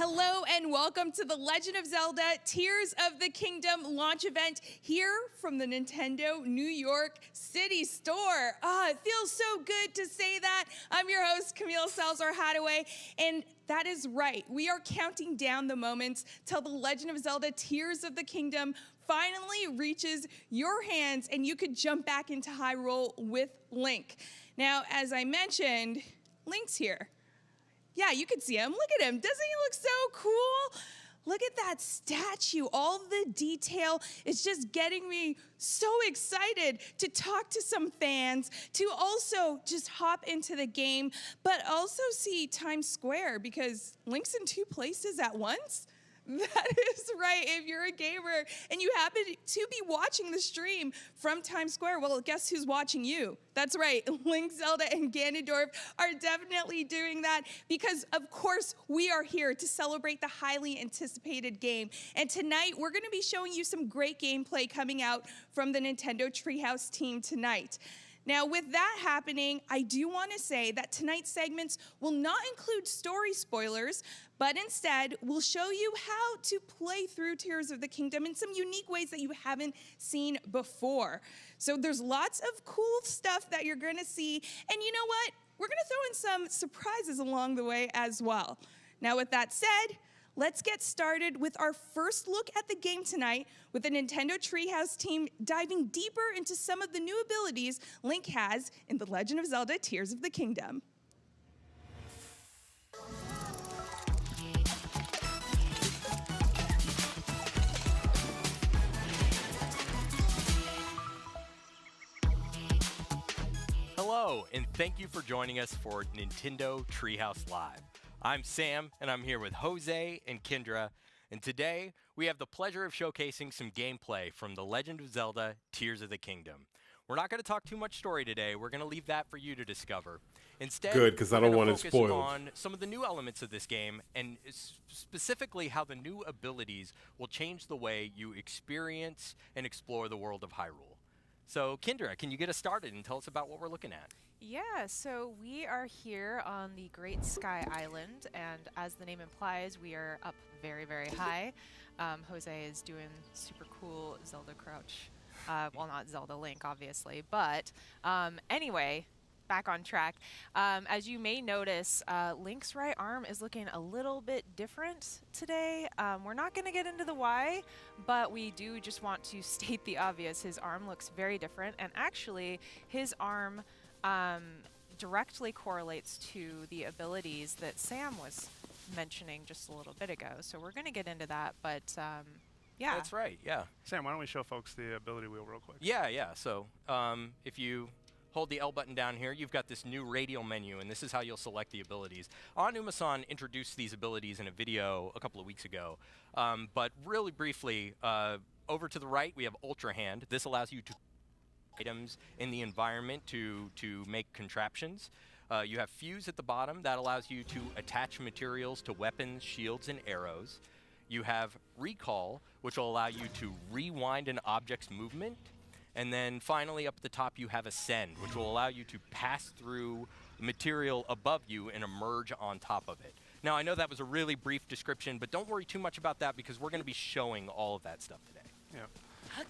Hello and welcome to the Legend of Zelda Tears of the Kingdom launch event here from the Nintendo New York City store. It feels so good to say that. I'm your host, Camille Salazar-Hadaway, and that is right. We are counting down the moments till the Legend of Zelda Tears of the Kingdom finally reaches your hands and you could jump back into Hyrule with Link. Now, as I mentioned, Link's here. Yeah, you can see him. Look at him. Doesn't he look so cool? Look at that statue. All the detail is just getting me so excited to talk to some fans, to also just hop into the game, but also see Times Square because Link's in two places at once. That is right. If you're a gamer and you happen to be watching the stream from Times Square, well, guess who's watching you? That's right. Link, Zelda, and Ganondorf are definitely doing that because, of course, we are here to celebrate the highly anticipated game. And tonight, we're going to be showing you some great gameplay coming out from the Nintendo Treehouse team tonight. Now, with that happening, I do want to say that tonight's segments will not include story spoilers, but instead will show you how to play through Tears of the Kingdom in some unique ways that you haven't seen before. So there's lots of cool stuff that you're going to see, and you know what? We're going to throw in some surprises along the way as well. Now, with that said, let's get started with our first look at the game tonight with the Nintendo Treehouse team diving deeper into some of the new abilities Link has in The Legend of Zelda Tears of the Kingdom. Hello, and thank you for joining us for Nintendo Treehouse Live. I'm Sam, and I'm here with Jose and Kendra, and today we have the pleasure of showcasing some gameplay from The Legend of Zelda Tears of the Kingdom. We're not going to talk too much story today. We're going to leave that for you to discover. Instead, good, because I don't want it spoiled. On some of the new elements of this game, and specifically how the new abilities will change the way you experience and explore the world of Hyrule. So, Kendra, can you get us started and tell us about what we're looking at? Yeah, so we are here on the Great Sky Island, and as the name implies, we are up very, very high. Jose is doing super cool Zelda crouch. Well, not Zelda Link, obviously, but anyway, back on track. As you may notice, Link's right arm is looking a little bit different today. We're not going to get into the why, but we do just want to state the obvious. His arm looks very different, and actually, his arm directly correlates to the abilities that Sam was mentioning just a little bit ago. So we're going to get into that, but yeah. That's right, yeah. Sam, why don't we show folks the ability wheel real quick? Yeah. So if you hold the L button down here, you've got this new radial menu, and this is how you'll select the abilities. Anuma-san introduced these abilities in a video a couple of weeks ago. But really briefly, over to the right, we have Ultra Hand. This allows you to items in the environment to make contraptions. You have Fuse at the bottom. That allows you to attach materials to weapons, shields, and arrows. You have Recall, which will allow you to rewind an object's movement. And then finally, up at the top, you have Ascend, which will allow you to pass through material above you and emerge on top of it. Now, I know that was a really brief description, but don't worry too much about that because we're going to be showing all of that stuff today. Yeah.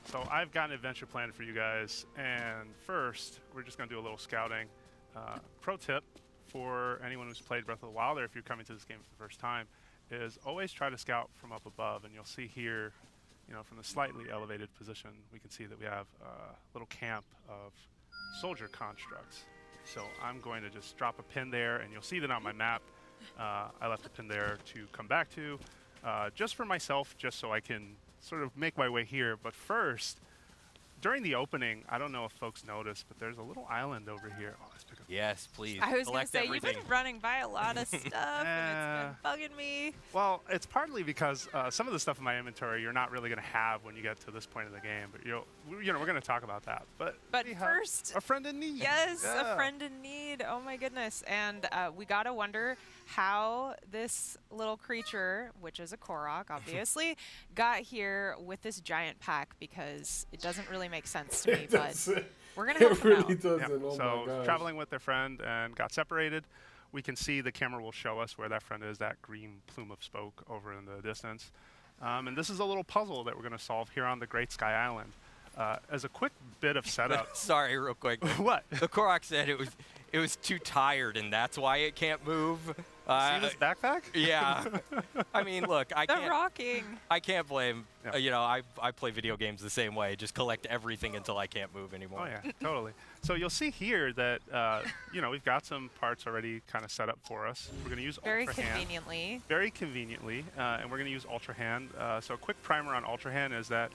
So I've got an adventure planned for you guys, and first, we're just going to do a little scouting. Pro tip for anyone who's played Breath of the Wild, or if you're coming to this game for the first time, is always try to scout from up above, and you'll see here, you know, from the slightly elevated position, we can see that we have a little camp of soldier constructs. So I'm going to just drop a pin there, and you'll see that on my map. I left a pin there to come back to, just for myself, just so I can sort of make my way here. But first, during the opening, I don't know if folks noticed, but there's a little island over here. Oh, let's pick up. Yes, please. I was going to say, everything. you've been running by a lot of stuff, and it's been bugging me. Well, it's partly because some of the stuff in my inventory you're not really going to have when you get to this point in the game. But we're going to talk about that. But first, a friend in need. Yes, yeah. A friend in need. Oh my goodness! And we gotta wonder how this little creature, which is a Korok, obviously, got here with this giant pack because it doesn't really make sense to me. But we're gonna help It him really out. doesn't. Yep. Oh so my gosh. traveling with their friend and got separated. we can see the camera will show us where that friend is, that green plume of smoke over in the distance. And this is a little puzzle that we're going to solve here on the Great Sky Island. As a quick bit of setup. Sorry, real quick. What? The Korok said it was too tired, and that's why it can't move. See this backpack? Yeah. I mean, look, The rocking. I can't blame. Yeah. You know, I play video games the same way. Just collect everything until I can't move anymore. Oh yeah, totally. So you'll see here that you know, we've got some parts already kind of set up for us. We're going to use Very Ultra Hand. conveniently. Very conveniently, and we're going to use Ultra Hand. So a quick primer on Ultra Hand is that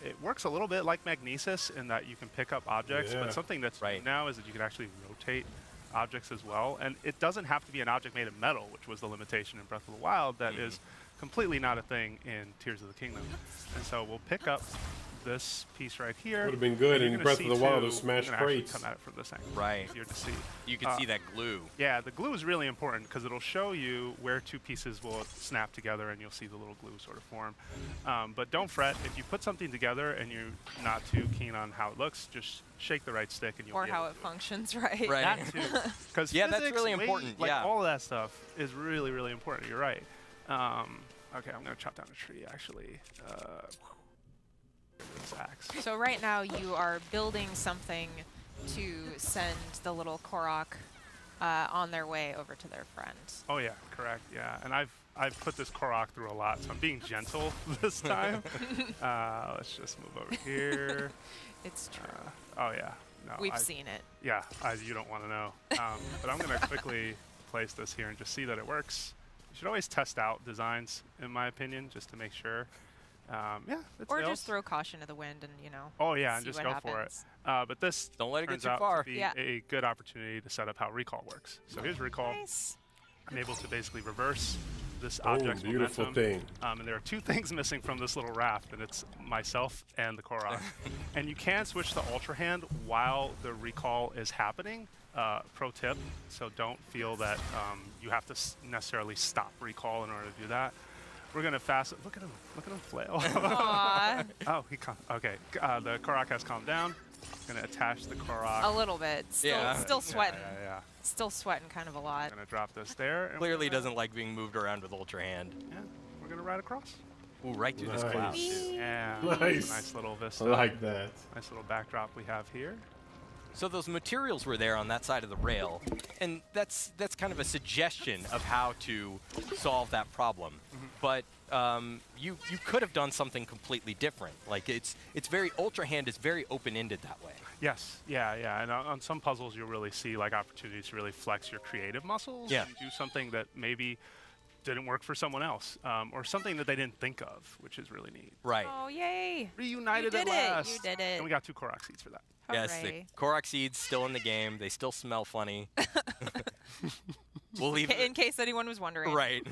it works a little bit like Magnesis in that you can pick up objects, but something that's new now is that you can actually rotate objects as well. And it doesn't have to be an object made of metal, which was the limitation in Breath of the Wild. That is completely not a thing in Tears of the Kingdom. And so we'll pick up this piece right here. Would have been good and in you're Breath gonna of the see Wild to too, smash you can actually crates. come at it from this angle. Right. Easier to see. You can see that glue. Yeah, the glue is really important because it'll show you where two pieces will snap together and you'll see the little glue sort of form. But don't fret, if you put something together and you're not too keen on how it looks, just shake the right stick and you'll Or be able how to it do functions, right? Right. That too. Because Yeah, that's really important, Like yeah. all of that stuff is really, really important. You're right. Okay, I'm going to chop down a tree actually. This axe. So right now you are building something to send the little Korok on their way over to their friend. Oh yeah, correct. Yeah, and I've put this Korok through a lot, so I'm being gentle this time. Let's just move over here. It's true. Oh yeah, no, We've seen it. Yeah, you don't want to know. But I'm gonna quickly place this here and just see that it works. You should always test out designs, in my opinion, just to make sure. Yeah, it Or fails. just throw caution to the wind and, you know. Oh yeah, and see just what go for it. happens. But this Don't let it get turns too out far. to be Yeah. a good opportunity to set up how recall works. So here's recall. Nice. I'm able to basically reverse this object's beautiful momentum. thing. And there are two things missing from this little raft, and it's myself and the Korok. And you can switch to Ultra Hand while the recall is happening. Pro tip, so don't feel that you have to necessarily stop recall in order to do that. We're gonna look at him flail. Aw, Oh, okay. The Korok has calmed down. Gonna attach the Korok. a little bit. Still, Yeah. still sweating. Yeah. Still sweating kind of a lot. Gonna drop this there. And we're Clearly gonna- doesn't like being moved around with Ultra Hand. Yeah, we're gonna ride across. Ooh, right through this Nice. cloud. too. Yeah. Nice. Nice little I vista. like that. Nice little backdrop we have here. So those materials were there on that side of the rail, and that's kind of a suggestion of how to solve that problem. But you could have done something completely different. Like it's very Ultra Hand is very open-ended that way. Yes. Yeah. And on some puzzles, you'll really see like opportunities to really flex your creative muscles. Yeah. And do something that maybe didn't work for someone else, or something that they didn't think of, which is really neat. Right. Oh, yay. Reunited You did at it. last. You did it. And we got 2 Korok seeds for that. Yes, the Hooray. Korok seeds still in the game. They still smell funny. We'll leave In case anyone was wondering. Right.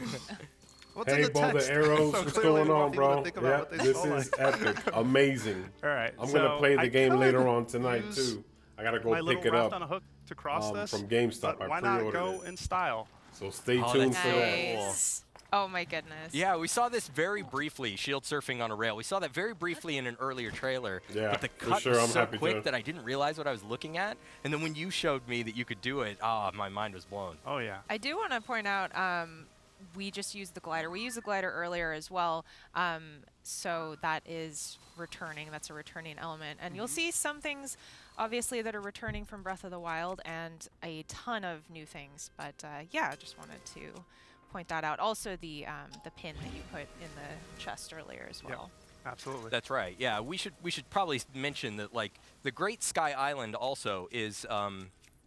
What's Hey, bow the arrows. So What's clearly going we on, want people to bro? think about Yeah, what they this smell is epic. Amazing. All right. I'm gonna play the I game could later on tonight use too. I gotta go my pick little it raft on up a hook to cross this from GameStop. but I why not pre-ordered go it. in style? So stay Oh, tuned that's for so that. cool. Nice. Oh my goodness. Yeah, we saw this very briefly, shield surfing on a rail. We saw that very briefly in an earlier trailer. Yeah, but the for cut sure, was I'm so happy quick to. that I didn't realize what I was looking at. And then when you showed me that you could do it, my mind was blown. Oh yeah. I do want to point out we just used the glider. We used the glider earlier as well. So that is returning. That's a returning element. And you'll see some things, obviously, that are returning from Breath of the Wild and a ton of new things. But yeah, just wanted to point that out. Also, the pin that you put in the chest earlier as well. Absolutely. That's right. Yeah, we should probably mention that like the Great Sky Island also is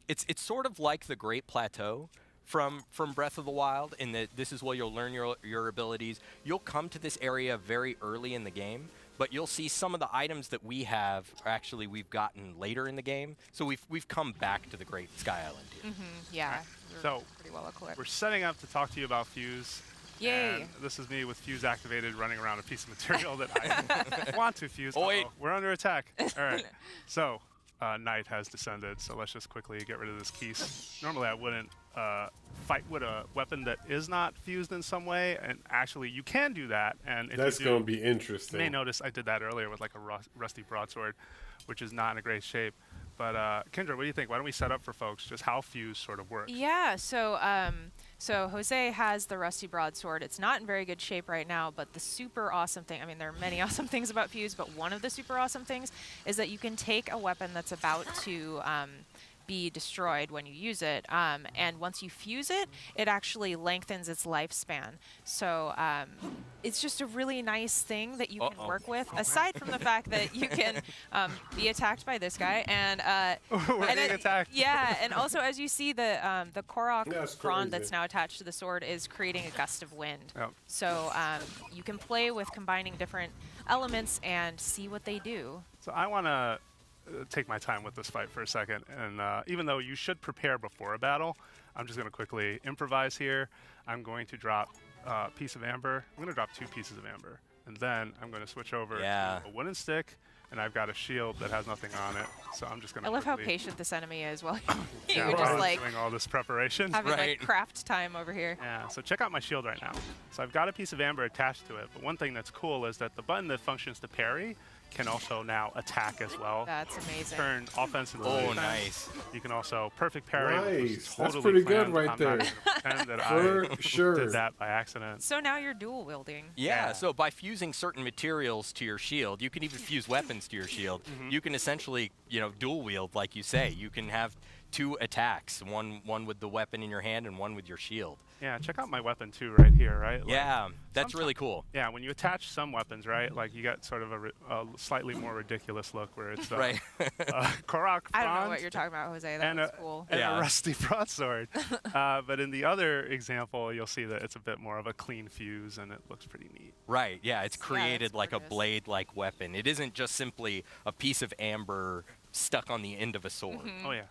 it's sort of like the Great Plateau from Breath of the Wild in that this is where you'll learn your abilities. You'll come to this area very early in the game, but you'll see some of the items that we have actually we've gotten later in the game. So we've come back to the Great Sky Island here. Yeah. we're So, pretty well equipped. We're setting up to talk to you about Fuse. Yay. And this is me with Fuse activated running around a piece of material that I want to fuse. Oh, wait. Uh-oh, we're under attack. All right. So, night has descended, so let's just quickly get rid of this keys. Normally I wouldn't fight with a weapon that is not fused in some way, and actually you can do that. And if That's you do, going to be interesting. you may notice I did that earlier with like a rusty broadsword, which is not in a great shape. But Kendra, what do you think? Why don't we set up for folks just how fuse sort of works? Yeah, so so Jose has the rusty broadsword. It's not in very good shape right now, but the super awesome thing, I mean, there are many awesome things about fuse, but one of the super awesome things is that you can take a weapon that's about to be destroyed when you use it, and once you fuse it, it actually lengthens its lifespan. So it's just a really nice thing that you can work with, aside from the fact that you can be attacked by this guy, and We're being attacked. yeah, and also as you see, the Korok That's frond crazy. that's now attached to the sword is creating a gust of wind. Yep. So you can play with combining different elements and see what they do. So I want to take my time with this fight for a second, and even though you should prepare before a battle, I'm just going to quickly improvise here. I'm going to drop a piece of amber. I'm going to drop 2 pieces of amber, and then I'm going to switch over to a wooden stick, and I've got a shield that has nothing on it, so I'm just going to I love how patient this enemy is while you yeah, just while I'm like doing all this preparation. having Right. like craft time over here. Yeah, so check out my shield right now. So I've got a piece of amber attached to it, but one thing that's cool is that the button that functions to parry can also now attack as well. That's amazing. Turn offense into Oh, defense. nice. You can also perfect parry. Which was Nice. That's totally pretty good planned. right I'm there. Not gonna pretend that For I sure. did that by accident. So now you're dual wielding. Yeah, Yeah. so by fusing certain materials to your shield, you can even fuse weapons to your shield. You can essentially, dual wield, like you say. You can have 2 attacks, one with the weapon in your hand and one with your shield. Yeah, check out my weapon too right here, right? Like, Yeah, that's really cool. yeah, when you attach some weapons, right, like you get sort of a slightly more ridiculous look where it's Right. Korok I don't know frond what you're talking about, Jose. That and was cool. and Yeah. a rusty broadsword. But in the other example, you'll see that it's a bit more of a clean fuse, and it looks pretty neat. Right, yeah, it's created that's like a gorgeous. blade-like weapon. It isn't just simply a piece of amber stuck on the end of a sword. Oh yeah.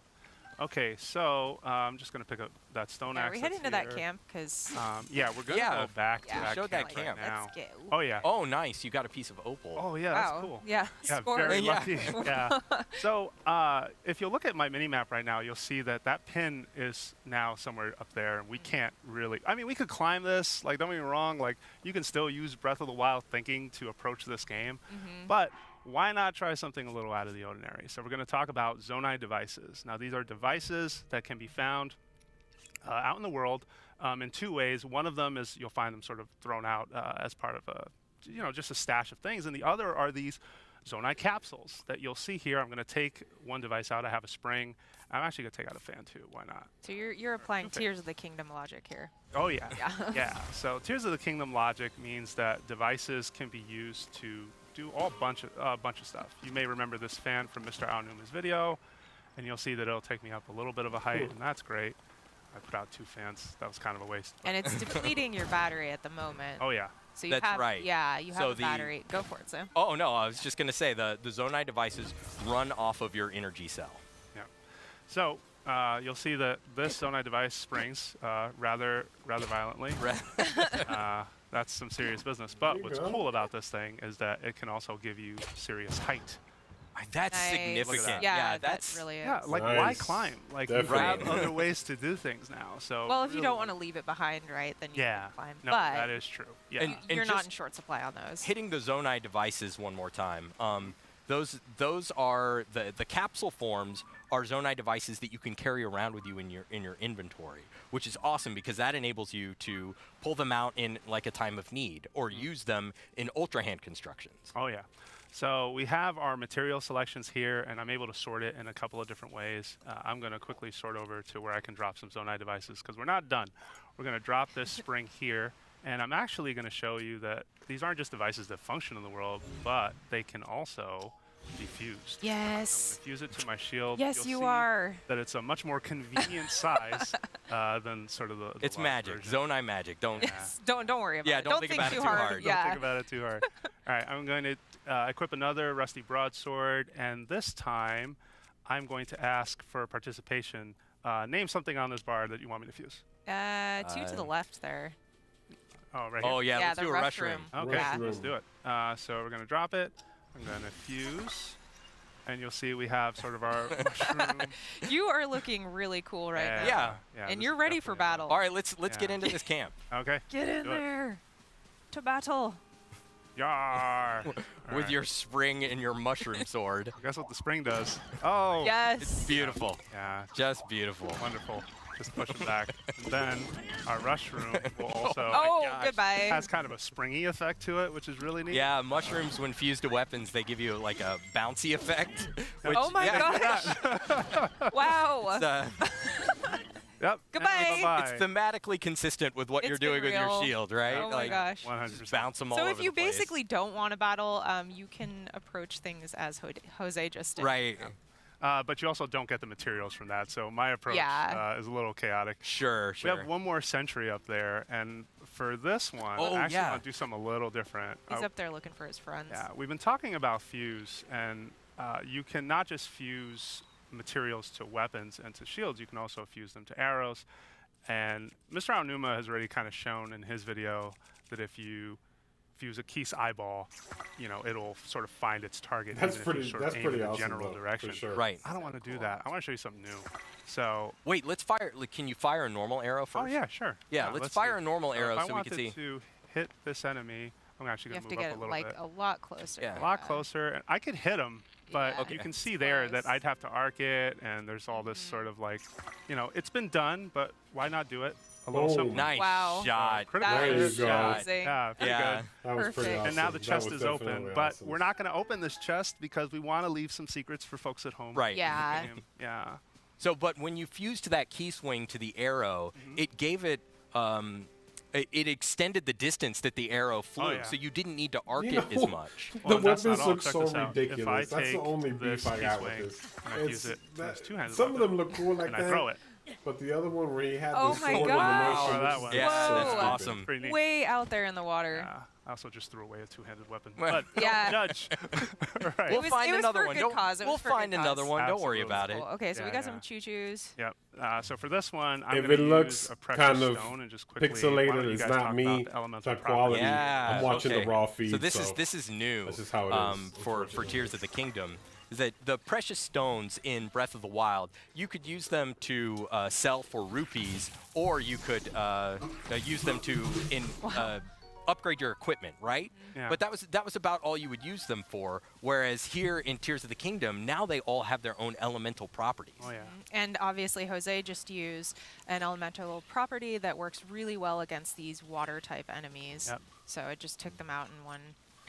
Okay, so I'm just gonna pick up that stone Are axe. we heading that's to that here. camp? Because Yeah, we're gonna Yeah. go back Yeah. to that Show that camp right camp. now. let's go. Oh yeah. Oh, nice, you got a piece of opal. Oh yeah, that's wow. cool. Yeah. Yeah, score. very Yeah. lucky. Yeah. So if you look at my mini map right now, you'll see that that pin is now somewhere up there, and we can't really. I mean, we could climb this. Like, don't get me wrong. Like, you can still use Breath of the Wild thinking to approach this game, but why not try something a little out of the ordinary? So we're going to talk about Zonai devices. Now, these are devices that can be found out in the world in 2 ways. One of them is you'll find them sort of thrown out as part of a, just a stash of things, and the other are these Zonai capsules that you'll see here. I'm going to take one device out. I have a spring. I'm actually going to take out a fan too. Why not? So you're applying Okay. Tears of the Kingdom logic here. Oh yeah. Yeah. Yeah. So Tears of the Kingdom logic means that devices can be used to do a bunch of stuff. You may remember this fan from Mr. Aonuma's video, and you'll see that it'll take me up a little bit of a height, and that's great. I put out 2 fans. That was kind of a waste. And it's depleting your battery at the moment. Oh yeah. So you That's have, right. Yeah, you have So a the- battery. Go for it, Sam. Oh, no, I was just going to say the Zonai devices run off of your energy cell. Yeah. So you'll see that this Zonai device springs rather violently. That's some serious business. But you what's go. cool about this thing is that it can also give you serious height. That's Nice. significant. Yeah, that's that really is. Yeah, like why Nice. climb? Like Definitely. you have other ways to do things now. So Well, if you really- don't want to leave it behind, right, then you yeah, can climb. no, but that is true. Yeah, And- you're not just in short supply on those. hitting the Zonai devices one more time. Those are the capsule forms are Zonai devices that you can carry around with you in your inventory, which is awesome because that enables you to pull them out in like a time of need or use them in ultra hand constructions. oh yeah. So we have our material selections here, and I'm able to sort it in a couple of different ways. I'm going to quickly sort over to where I can drop some Zonai devices because we're not done. We're going to drop this spring here, and I'm actually going to show you that these aren't just devices that function in the world, but they can also be fused. I'm going Yes. to fuse it to my shield. Yes, You'll you see are. that it's a much more convenient size than sort of the It's large magic, version. Zonai magic. Don't. Don't worry about Yeah, it. don't think about it too too hard. Yeah. Don't think about it too hard. All right, I'm going to equip another rusty broadsword, and this time I'm going to ask for participation. Name something on this bar that you want me to fuse. 2 to the left there. Oh, right here. Oh yeah, let's the do a rush room. Okay, Yeah. let's do it. So we're going to drop it. I'm going to fuse. and you'll see we have sort of our mushroom. You are looking really cool right now. Yeah. Yeah, And this you're is ready for definitely battle. All right, let's get Yeah. into this camp. Okay. Get in Do it. there to battle. Yar. All With right. your spring and your mushroom sword. Guess what the spring does? Oh. Yes. Beautiful. Yeah. Just beautiful. Wonderful. Just push them back. And then our rush room will also Oh, gosh. goodbye. has kind of a springy effect to it, which is really neat. Yeah, mushrooms when fused to weapons, they give you like a bouncy effect. Which, Oh my yeah, gosh. Wow. It's, Yep. Goodbye. Bye-bye. it's thematically consistent with what It's you're been doing with your real. shield, right? Oh my like, gosh. 100%. just bounce them all So over if you the place. basically don't want to battle, you can approach things as Jose just did. Right. But you also don't get the materials from that, so my approach Yeah. is a little chaotic. Sure, We sure. have one more sentry up there, and for this one, Oh, I actually yeah. want to do something a little different. He's up there looking for his friends. Yeah, we've been talking about fuse, and you can not just fuse materials to weapons and to shields, you can also fuse them to arrows. And Mr. Aonuma has already kind of shown in his video that if you fuse a Keese eyeball, you know, it'll sort of find its target. That's even if you pretty. sort of That's aim pretty in the awesome. general though, direction. For sure. Right. I don't want to do that. I want to show you something new. So, Wait, let's fire. Like, can you fire a normal arrow first? oh yeah, sure. Yeah, let's fire do- a normal arrow if so I we can wanted see. to hit this enemy, I'm actually You going have to move get up a it little like bit. a lot closer. Yeah. A lot closer. And I could hit him, but Yeah. you Okay. can see It's there that close. I'd have to arc it, and there's all this sort of like, you know, it's been done, but why not do it a little Oh. simpler? Nice Wow. shot. Critical That There hit. you is go. amazing. Yeah, pretty Yeah. good. That was pretty Perfect. awesome. And now the That chest was is open, definitely but awesome. we're not going to open this chest because we want to leave some secrets for folks at home. Right. Yeah. Yeah. So, but when you fused that key swing to the arrow, it gave it. It extended the distance that the arrow flew, yeah. so you didn't need to arc You it as know, much. The Well, that's not weapons all. look Check so this out. If I ridiculous. That's the take only this beef I got with Keyswing this. and I use it as two-handed some of weapon, them look cool like and that. I throw it. But the other one where he had Oh the my sword gosh. in the motion Oh, that was one. Yeah, so that's stupid. awesome. Pretty neat. Way out there in the water. Yeah. I also just threw away a two-handed weapon. Well, But Yeah. don't judge. Right. We'll was- find it was another for a one. good Don't- cause. It we'll was for a find good another cause. one. Don't worry Absolutely. about it. Cool. Okay, so we Yeah, got yeah. some choo-choos. Yep. So for this one, I'm If going it to looks use a precious kind of stone and just quickly. why don't pixelated, you it's guys not talk me. about the elemental It's quality. Yeah. I'm watching okay. the raw feed. So this is new. That's just how it is, for unfortunately. Tears of the Kingdom. Is that the precious stones in Breath of the Wild? You could use them to sell for rupees, or you could use them to upgrade your equipment, right? Yeah. But that was about all you would use them for. Whereas here in Tears of the Kingdom, now they all have their own elemental properties. Oh yeah. And obviously, Jose just used an elemental property that works really well against these water-type enemies. Yep. So it just took them out in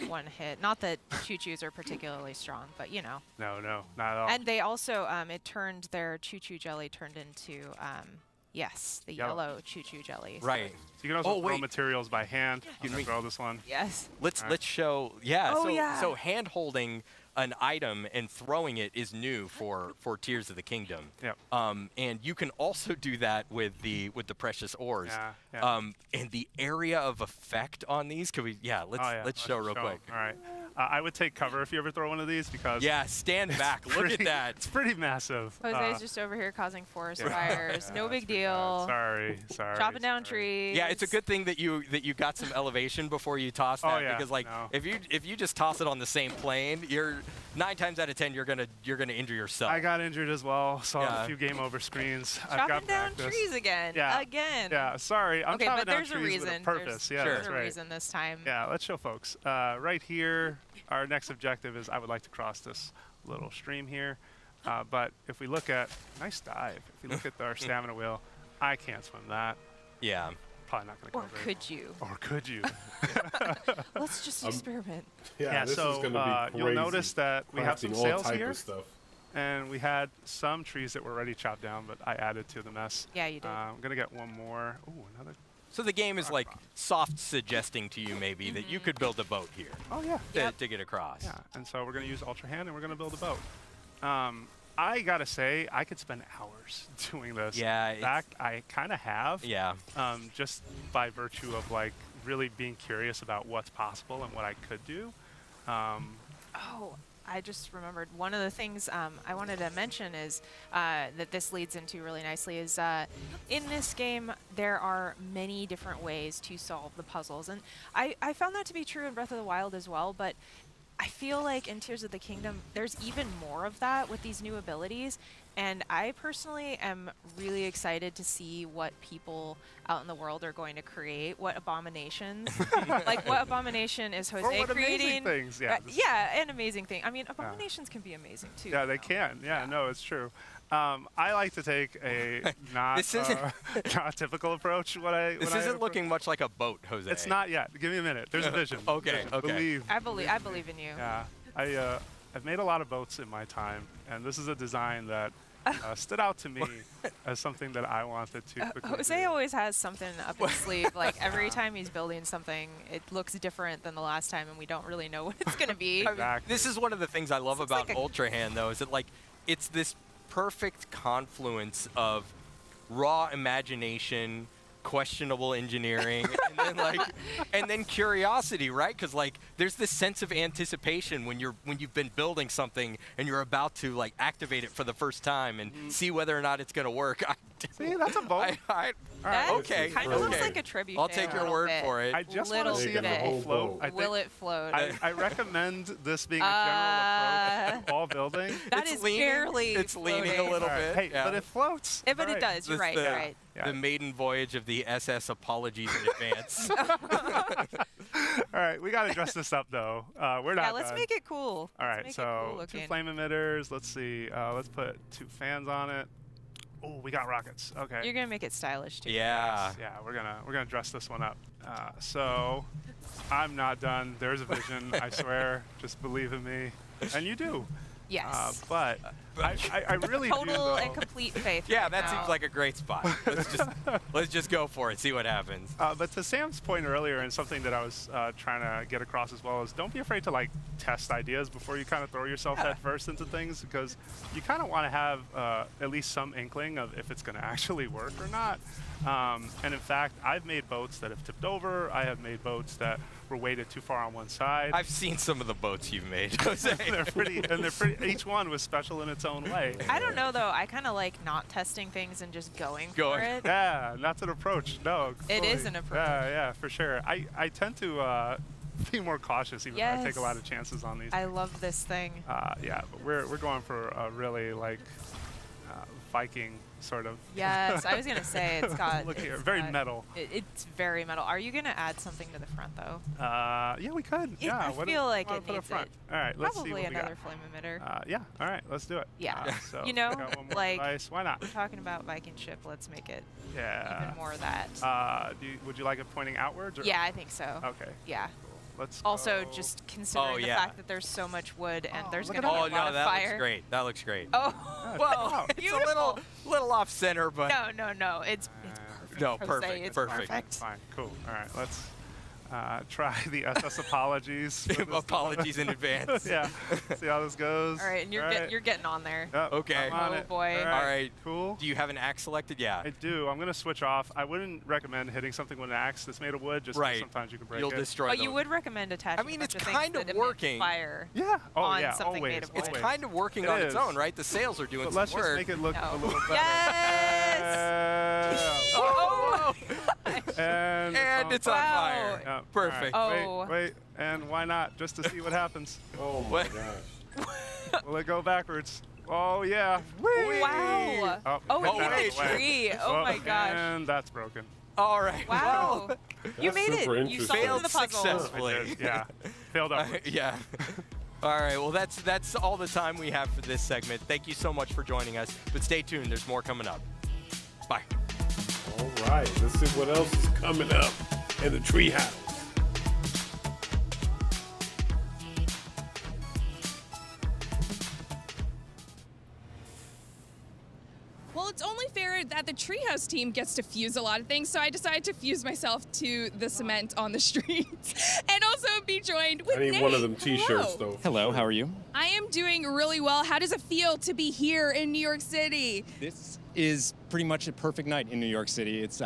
one hit. Not that choo-choos are particularly strong, but you know. No, not at all. And they also, it turned their choo-choo jelly turned into, yes, the Yellow. yellow choo-choo jelly. So Right. So you can also Oh, throw wait. materials by hand. You Can can we- throw this one. Yes. Let's Alright. let's show. Yeah. Oh, so yeah. so hand holding an item and throwing it is new for Tears of the Kingdom. Yep. And you can also do that with the precious ores. Yeah. And the area of effect on these, could we? Yeah. Let's show real quick. All right. I would take cover if you ever throw one of these because Yeah. Stand back. Look at pretty- that. It's pretty massive. Jose's just over here causing forest yeah. fires. Yeah, No that's big pretty bad. deal. Sorry. Chopping down sorry. trees. Yeah, it's a good thing that you got some elevation before you toss that, Oh, yeah, because like no. if you just toss it on the same plane, you're 9 times out of 10 you're gonna injure yourself. I got injured as well. Saw Yeah. a few game over screens. I've Chopping got down practice. trees again. Yeah. Again. Yeah, sorry. I'm Okay, chopping but down there's a trees with reason. purpose. Yeah, Sure. that's There's a right. reason this time. Yeah, let's show folks. Right here, our next objective is I would like to cross this little stream here. But if we look at, nice dive. If we look at our stamina wheel, I can't swim that. Yeah. Probably not going to go Or very could you? Or could you? Let's just experiment. Yeah, this so is going to be crazy. you'll notice that we have some Crafting all sails type here, of stuff. and we had some trees that were already chopped down, but I added to the mess. Yeah, you did. I'm going to get one more. Ooh, another. So the game is like soft suggesting to you maybe that you could build a boat here Oh, yeah. to get across. Yeah, and so we're going to use Ultra Hand, and we're going to build a boat. I got to say, I could spend hours doing this. Yeah, In fact, I kind of have. Yeah. Just by virtue of, like, really being curious about what's possible and what I could do. Oh, I just remembered one of the things I wanted to mention is that this leads into really nicely is in this game there are many different ways to solve the puzzles, and I found that to be true in Breath of the Wild as well, but I feel like in Tears of the Kingdom, there's even more of that with these new abilities. And I personally am really excited to see what people out in the world are going to create, what abominations. Like, what abomination is Jose Or what creating? amazing things, yeah. Yeah, an amazing thing. I mean, abominations can be amazing, too. Yeah, they can. Yeah, no, it's true. I like to take a not, This isn't- not typical approach. This isn't looking much like a boat, Jose. It's not yet. Give me a minute. There's a vision. Okay, Vision. okay. Believe. I believe in you. Yeah, I've made a lot of boats in my time, and this is a design that stood out to me as something that I wanted to quickly Jose do. always has something up his sleeve. Like, every time he's building something, it looks different than the last time, and we don't really know what it's going to be. Exactly. This is one of the things I love Looks about like a- Ultra Hand, though, is that like it's this perfect confluence of raw imagination, questionable engineering, and then curiosity, right? Because like there's this sense of anticipation when you've been building something and you're about to like activate it for the first time and see whether or not it's gonna work. See, that's a boat. That okay, kind of looks okay. like a tribute. I'll take your word for it. I just want Little to see if bit. it will float. I Will think it float? I recommend this being a general approach to all building. That It's is leaning- barely it's leaning a floating. little All right. bit. Hey, yeah. but it floats. But it Right. does. You're right. the, You're right. Yeah. the maiden voyage of the SS Apologies in Advance. All right, we got to dress this up though. We're not Yeah, let's done. make it cool. All Let's right, make it so cool 2 looking. flame emitters. Let's see. Let's put 2 fans on it. Oh, we got rockets. Okay. You're gonna make it stylish too. yeah. Yeah, we're gonna dress this one up. So I'm not done. There's a vision. I swear. Just believe in me, and you do. Yes. But I really do. Total Though. and complete faith. Yeah, right that now. seems like a great spot. Let's just go for it. See what happens. But to Sam's point earlier, and something that I was trying to get across as well, is don't be afraid to like test ideas before you kind of throw yourself head first into things, because you kind of want to have at least some inkling of if it's going to actually work or not. And in fact, I've made boats that have tipped over. I have made boats that were weighted too far on one side. I've seen some of the boats you've made, Jose. they're pretty. Each one was special in its own way. I don't know though. I kind of like not testing things and just going for Going. it. Yeah, that's an approach. No, It is fully. an approach. Yeah, for sure. I tend to be more cautious, even though I take a lot of chances on these. I love this thing. Yeah, but we're going for a really like Viking sort of. Yes, I was gonna say it's got. Look here, it's very got- metal. It's very metal. Are you gonna add something to the front though? Yeah, we could. Yeah, Yeah, I what do feel we like wanna it put up needs front? it. All right, let's see Probably what we another got. flame emitter. Yeah, all right, let's do it. Yeah. So You know, we got one more like- device. Why not? We're talking about Viking ship. Let's make it Yeah. even more of that. Would you like it pointing outwards? Or? Yeah, I think so. Okay. Yeah. Let's. Also, go- just considering the yeah. fact that there's so much wood and there's look gonna at be Oh a lot no, of that fire. looks great. That looks great. Oh. Well, it's a Beautiful. little off center, but No. It's perfect. No, Jose, perfect, It's perfect. perfect. Fine. Cool. All right. Let's try the SS apologies. for this apologies in advance. yeah. See how this goes. All right, and you're getting on there. Yep, Okay. I'm on Oh, it. boy. All right. Cool. Do you have an axe selected? Yeah. I do. I'm gonna switch off. I wouldn't recommend hitting something with an axe that's made of wood, just 'cause Right. sometimes you can break You'll it. destroy Oh, the- you would recommend attaching. I mean, a bunch it's of things kind of that emit working. Fire. Yeah. Oh on yeah. something Always. made of wood. It's always. kind of working It on its is. own, right? The sails are doing But some let's work. just make it look No. a little better. Yes. Oh, And, and it's on Wow. fire. Yeah, Perfect. all right. Oh. Wait, and why not? Just to see what happens. Oh my What? gosh. Will it go backwards? Oh yeah. Wow. Oh, Oh, hit that wait. out of the way. Tree. Oh Oh, my gosh. And that's broken. All right. Wow. Well, You That's made super it. You interesting. solved failed the puzzle. successfully. I did, yeah. Failed upwards. yeah. All right. Well, that's all the time we have for this segment. Thank you so much for joining us. But stay tuned. There's more coming up. Bye. All right, let's see what else is coming up in the treehouse. Well, it's only fair that the Treehouse team gets to fuse a lot of things, so I decided to fuse myself to the cement on the streets and also be joined with I need Nate. one of them T-shirts Hello. though. Hello, how are you? I am doing really well. How does it feel to be here in New York City? This is pretty much a perfect night in New York City. It's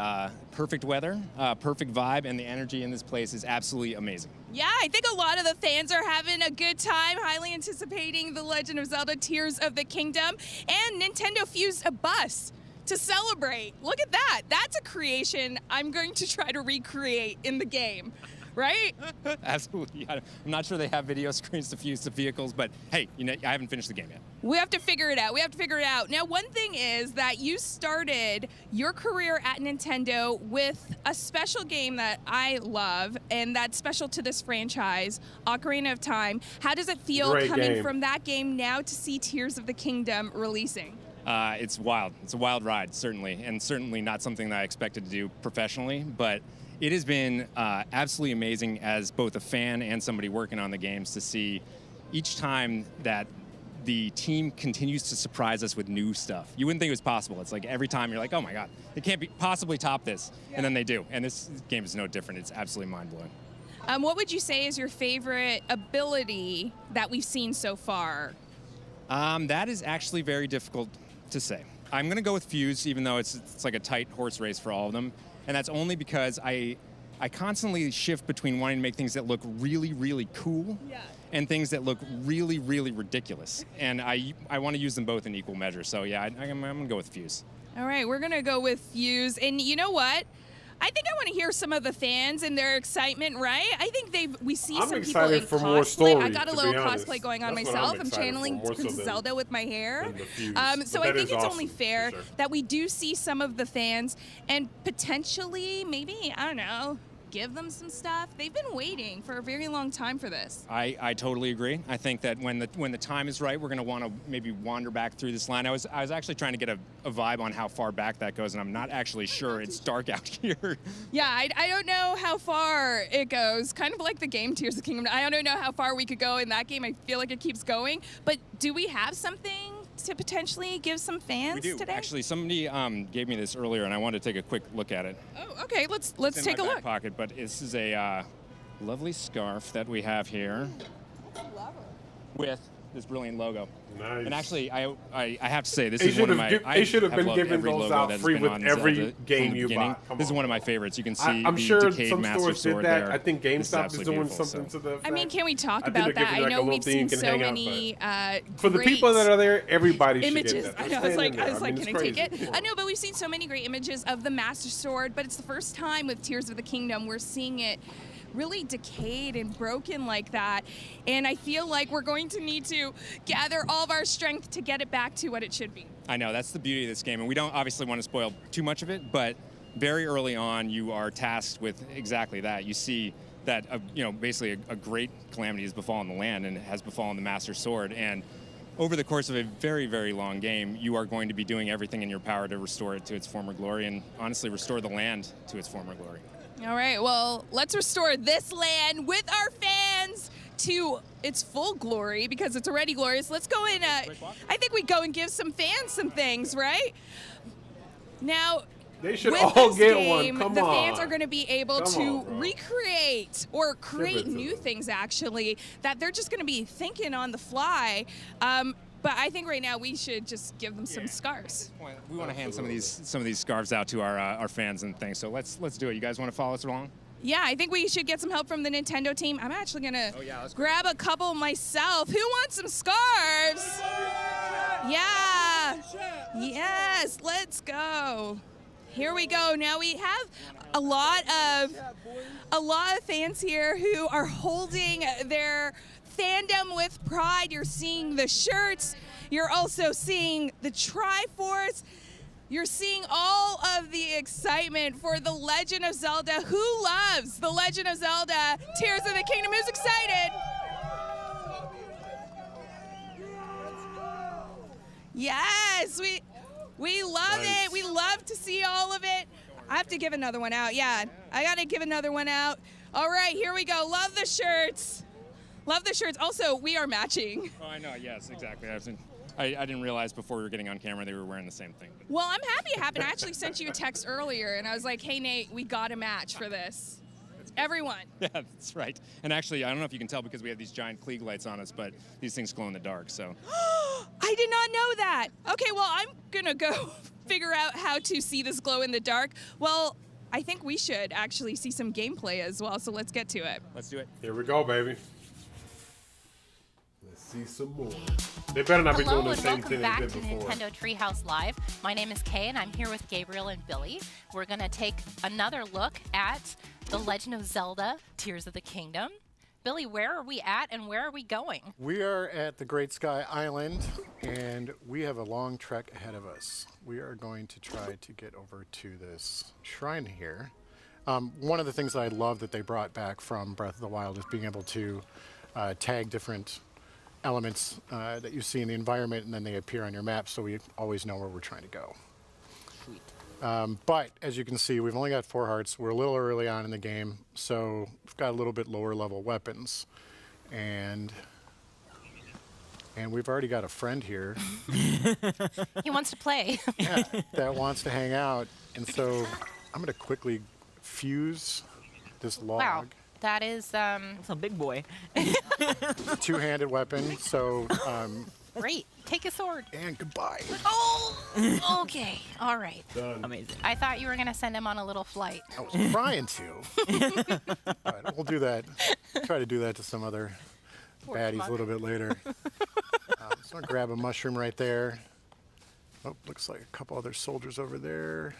perfect weather, perfect vibe, and the energy in this place is absolutely amazing. Yeah, I think a lot of the fans are having a good time, highly anticipating The Legend of Zelda Tears of the Kingdom, and Nintendo fused a bus to celebrate. Look at that. That's a creation I'm going to try to recreate in the game. right? Absolutely. I'm not sure they have video screens to fuse the vehicles, but hey, I haven't finished the game yet. We have to figure it out. We have to figure it out. Now, one thing is that you started your career at Nintendo with a special game that I love, and that's special to this franchise, Ocarina of Time. How does it feel Great coming game. from that game now to see Tears of the Kingdom releasing? It's wild. It's a wild ride, certainly, and certainly not something that I expected to do professionally, but it has been absolutely amazing as both a fan and somebody working on the games to see each time that the team continues to surprise us with new stuff. You wouldn't think it was possible. It's like every time you're like, oh my God, they can't possibly top this. Yeah. And then they do. And this game is no different. It's absolutely mind-blowing. What would you say is your favorite ability that we've seen so far? That is actually very difficult to say. I'm going to go with Fuse, even though it's like a tight horse race for all of them. And that's only because I constantly shift between wanting to make things that look really, really cool and things that look really, really ridiculous. And I want to use them both in equal measure. So yeah, I'm going to go with Fuse. All right, we're going to go with Fuse. And you know what? I think I want to hear some of the fans and their excitement, right? I think we see some people in for cosplay. more story, I got a to little be honest. cosplay going on That's what myself. I'm I'm excited channeling for, more so Princess than- Zelda with my hair. than the Fuse. So But I that think is it's awesome, only for fair sure. that we do see some of the fans and potentially, maybe, I don't know, give them some stuff. They've been waiting for a very long time for this. I totally agree. I think that when the time is right, we're going to want to maybe wander back through this line. I was actually trying to get a vibe on how far back that goes, and I'm not actually sure. It's dark out here. Yeah, I don't know how far it goes. Kind of like the game Tears of the Kingdom. I don't know how far we could go in that game. I feel like it keeps going. But do we have something to potentially give some fans We do. today? Actually, somebody gave me this earlier, and I wanted to take a quick look at it. Oh, okay. Let's It's in take a my back look. pocket, but this is a lovely scarf that we have here with this brilliant logo. Nice. And actually, I have to say, this They is one of should've my. they should have been loved giving every those logo out that's free been with on every Zelda game from the you beginning. buy. Come This is on. one of my favorites. You can see I'm the sure decayed some Master stores did Sword that. there. I think This is GameStop is absolutely doing beautiful, something so. to the effect. I mean, can we talk I think about they're that? giving I like a know little we've thing seen you can so hang out many For the great people that are there, everybody should images. get that. I They're know. I was staying like, in there. can I it's take crazy. it? I know, but we've seen so many great images of the Master Sword, but it's the first time with Tears of the Kingdom we're seeing it really decayed and broken like that. And I feel like we're going to need to gather all of our strength to get it back to what it should be. I know, that's the beauty of this game, and we don't obviously want to spoil too much of it, but very early on, you are tasked with exactly that. You see that, basically a great calamity has befallen the land and has befallen the Master Sword, and over the course of a very, very long game, you are going to be doing everything in your power to restore it to its former glory, and honestly, restore the land to its former glory. All right, well, let's restore this land with our fans to its full glory because it's already glorious. Let's go in. I think we go and give some fans some things, right? Now, They should with all this get game, one. Come the on. fans are going to be able Come to on, bro. recreate or it create to new them. things, actually, that they're just going to be thinking on the fly. But I think right now we should just give them some scarves. We want to hand some of these scarves out to our fans and things, so let's do it. You guys want to follow us along? Yeah, I think we should get some help from the Nintendo team. I'm actually gonna let's go. grab a couple myself. Who wants some scarves? Yeah. Yes, let's go. Here we go. Now we have a lot of fans here who are holding their fandom with pride. You're seeing the shirts. You're also seeing the Triforce. You're seeing all of the excitement for The Legend of Zelda. Who loves The Legend of Zelda? Tears of the Kingdom. Who's excited? Yes, we love it. We love to see all of it. I have to give another one out. Yeah, I got to give another one out. All right, here we go. Love the shirts. Love the shirts. Also, we are matching. Oh, I know. Yes, exactly. I didn't realize before we were getting on camera they were wearing the same thing. Well, I'm happy it happened. I actually sent you a text earlier, and I was like, hey, Nate, we got a match for this. Everyone. Yeah, that's right. And actually, I don't know if you can tell because we have these giant Klieg lights on us, but these things glow in the dark, so. I did not know that. Okay, well, I'm going to go figure out how to see this glow in the dark. Well, I think we should actually see some gameplay as well, so let's get to it. Let's do it. Here we go, baby. Let's see some more. They better not be Hello doing the and same welcome thing they back did to before. Nintendo Treehouse Live. My name is Kay and I'm here with Gabriel and Billy. We're going to take another look at The Legend of Zelda Tears of the Kingdom. Billy, where are we at and where are we going? We are at the Great Sky Island, and we have a long trek ahead of us. We are going to try to get over to this shrine here. One of the things that I love that they brought back from Breath of the Wild is being able to tag different elements that you see in the environment, and then they appear on your map, so we always know where we're trying to go. Sweet. But as you can see, we've only got 4 hearts. We're a little early on in the game, so we've got a little bit lower level weapons. And we've already got a friend here He wants to play. that wants to hang out. And so I'm going to quickly fuse this log. Wow, that is It's a big boy. Two-handed weapon, so, great. Take a sword. and goodbye. Oh, okay. All right. Done. Amazing. I thought you were going to send him on a little flight. I was trying to. All right, we'll do that. Try to do that to some other Poor baddies schmuck. a little bit later. So I'll grab a mushroom right there. Oh, looks like a couple other soldiers over there.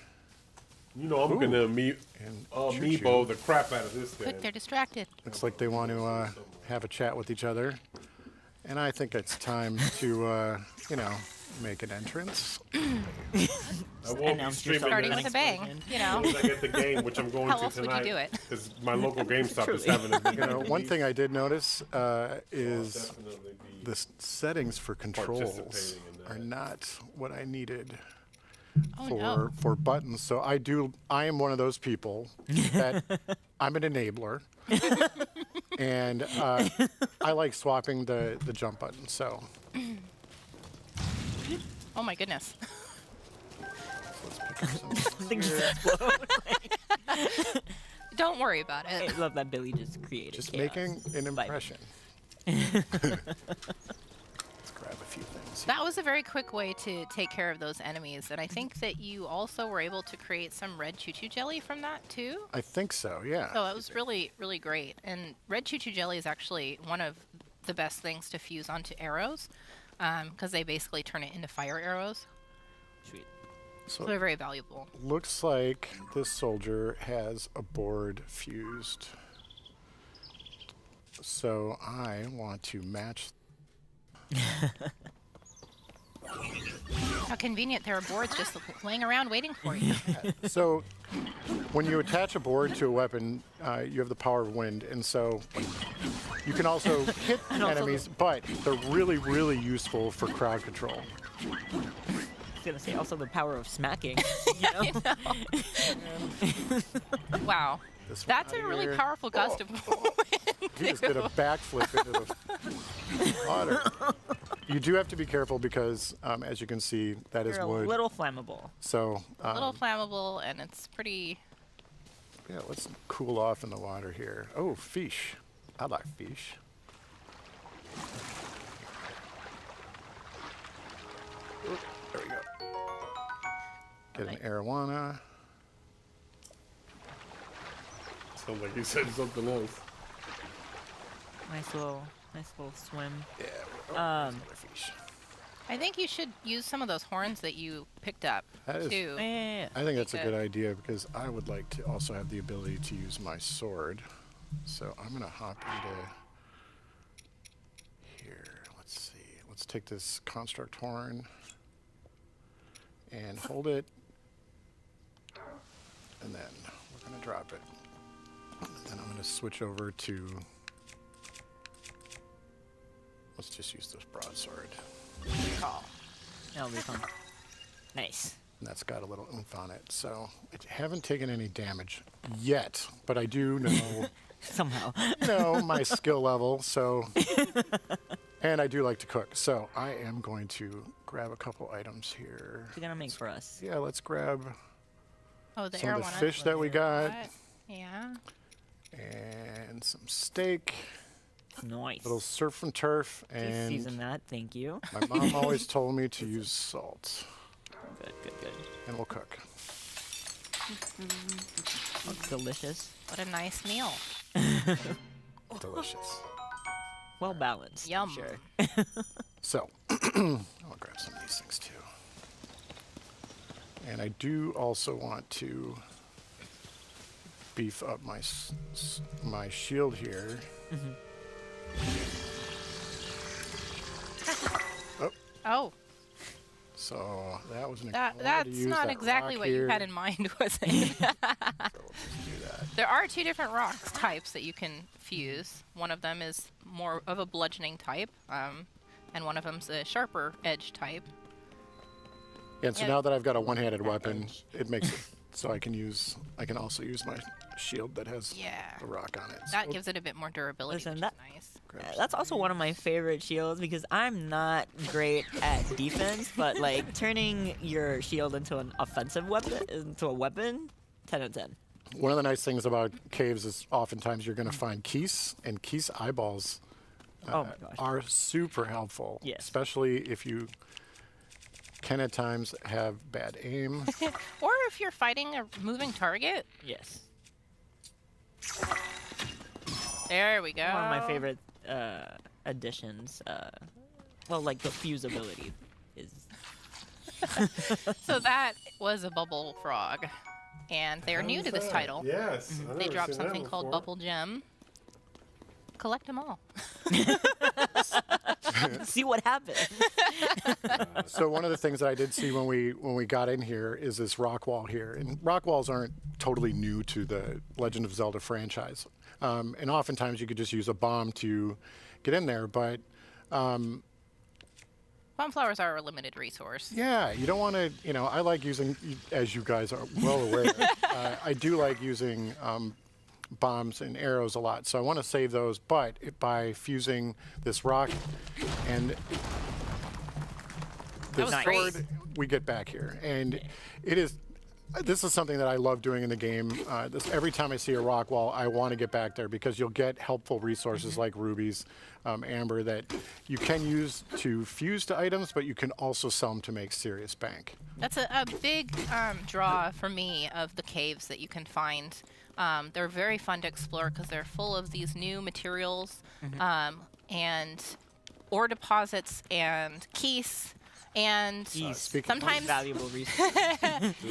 You know, I'm gonna And choo-choo. amiibo the crap out of this thing. Quick, they're distracted. Looks like they want to have a chat with each other. And I think it's time to, make an entrance. I won't be Announce streaming yourself. Starting this with a bang, Explosion. you as know. soon as I get the game, which I'm going How to else would you tonight. do it? Because my local GameStop is Truly. having a big One thing I did notice is definitely be the settings for controls participating in are that. not what I needed Oh, no. for buttons. So I am one of those people that I'm an enabler. And I like swapping the jump button. So Oh, my goodness. let's pick up some Things just explode. Don't worry about I it. love that Billy just created just chaos. making an Bye. impression. Let's grab a few things. That was a very quick way to take care of those enemies. And I think that you also were able to create some red choo-choo jelly from that, too. I think so, yeah. So it was really, really great. And red choo-choo jelly is actually one of the best things to fuse onto arrows because they basically turn it into fire arrows. Sweet. So So they're very valuable. looks like this soldier has a board fused. So I want to match. How convenient. There are boards just laying around waiting for you. So when you attach a board to a weapon, you have the power of wind, and so you can also hit also enemies, but they're really, really useful for crowd control. I was gonna say also the power of smacking. You know? Wow. This one That's a outta really here. powerful gust of wind. He just did a backflip into the water. You do have to be careful because, as you can see, that is You're a wood. little flammable. So A little flammable, and it's pretty. yeah, let's cool off in the water here. Oh, fish. I like fish. Oop, there we go. Get an arowana. Sounds like you said something else. Nice little swim. Yeah. Um, Another fish. I think you should use some of those horns that you picked up That is- too. Yeah. I think that's a Okay. good idea because I would like to also have the ability to use my sword. So I'm gonna hop into here. Let's see. Let's take this construct horn and hold it, and then we're gonna drop it. And then I'm gonna switch over to. Let's just use this broadsword. That'll be fun. Nice. And that's got a little oomph on it. So I haven't taken any damage yet, but I do know, Somehow. my skill level. So, and I do like to cook. So I am going to grab a couple items here. What you gonna make for us? Yeah, let's grab Oh, the some of the arowana. fish that we got What? Yeah. and some steak, Nice. little surf and turf, Please and season that. Thank you. my mom always told me to use salt, Good, good, good. and we'll cook. Looks delicious. What a nice meal. Delicious. well balanced. Yum. Sure. So, I'll grab some of these things too. And I do also want to beef up my shield here. Oh, So that was an that's not exactly what you had in mind, was it? So we'll just do that. There are two different rocks types that you can fuse. One of them is more of a bludgeoning type, and one of them's a sharper edge type. And so Yeah. now that I've got a one-handed weapon, it makes it so I can also use my shield that has Yeah. a rock on it. That So gives it a bit more durability, Listen, which that- is nice. That's also one of my favorite shields because I'm not great at defense, but like turning your shield into an offensive weapon, into a weapon, 10 out of 10. one of the nice things about caves is oftentimes you're going to find keys, and keys eyeballs Oh my gosh. are super helpful. Yes. Especially if you can at times have bad aim. Or if you're fighting a moving target. Yes. There we go. One of my favorite additions. Well, like the fusibility is. So that was a bubble frog, and they're new to this title. Yes. I've They never dropped seen that something called before. Bubble Gem. Collect them all. See what happens. So one of the things that I did see when we got in here is this rock wall here, and rock walls aren't totally new to the Legend of Zelda franchise, and oftentimes you could just use a bomb to get in there, but Bomb flowers are a limited resource. yeah, you don't want to. I like using, as you guys are well aware, I do like using bombs and arrows a lot, so I want to save those. But by fusing this rock and That this was great. sword, we get back here, and it is. This is something that I love doing in the game. Every time I see a rock wall, I want to get back there because you'll get helpful resources like rubies, amber that you can use to fuse to items, but you can also sell them to make serious bank. That's a big draw for me of the caves that you can find. They're very fun to explore because they're full of these new materials and ore deposits and keys and speaking of sometimes Valuable resource.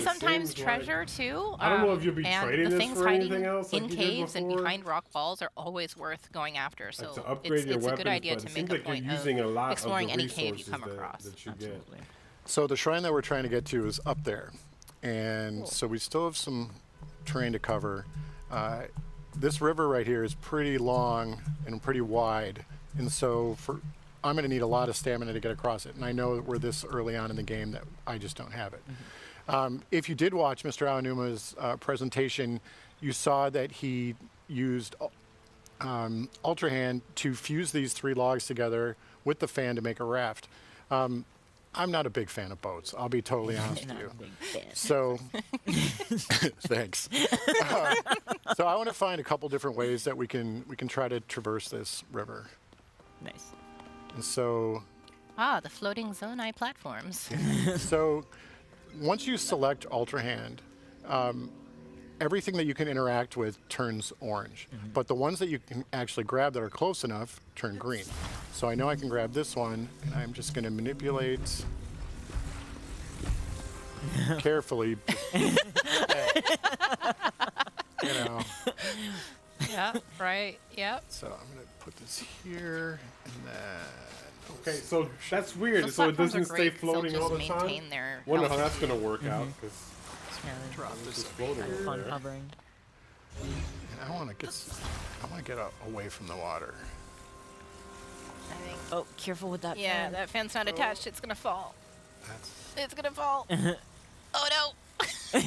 sometimes seems like- treasure too. I don't know if you'll be and trading the this things for hiding anything else like in you did caves and before. behind rock walls are always worth going after. So To upgrade your it's weapons, a good idea but to it make seems a like point you're using a lot of exploring of the any cave you resources come that, across. that you get. So the shrine that we're trying to get to is up there, and so we still have some terrain to cover. This river right here is pretty long and pretty wide, and so I'm going to need a lot of stamina to get across it, and I know that we're this early on in the game that I just don't have it. If you did watch Mr. Aonuma's presentation, you saw that he used Ultra Hand to fuse these 3 logs together with the fan to make a raft. I'm not a big fan of boats. I'll be totally honest with Not you. a big fan. So, thanks. So I want to find a couple different ways that we can try to traverse this river. Nice. And so, The floating Zonai platforms. so once you select Ultra Hand, everything that you can interact with turns orange, but the ones that you can actually grab that are close enough turn green. So I know I can grab this one, and I'm just going to manipulate carefully. Yeah, right. Yep. So I'm going to put this here, and then. Okay, so that's weird. Those So it platforms are doesn't stay great 'cause they'll floating all the just time. maintain their Wonder how health. that's going to work out because Yeah, it's just floating kind of over fun there. hovering. And I want to get away from the water. I think. Oh, careful with that Yeah, fan. that fan's not attached. It's gonna fall. That's It's gonna fall. Oh no.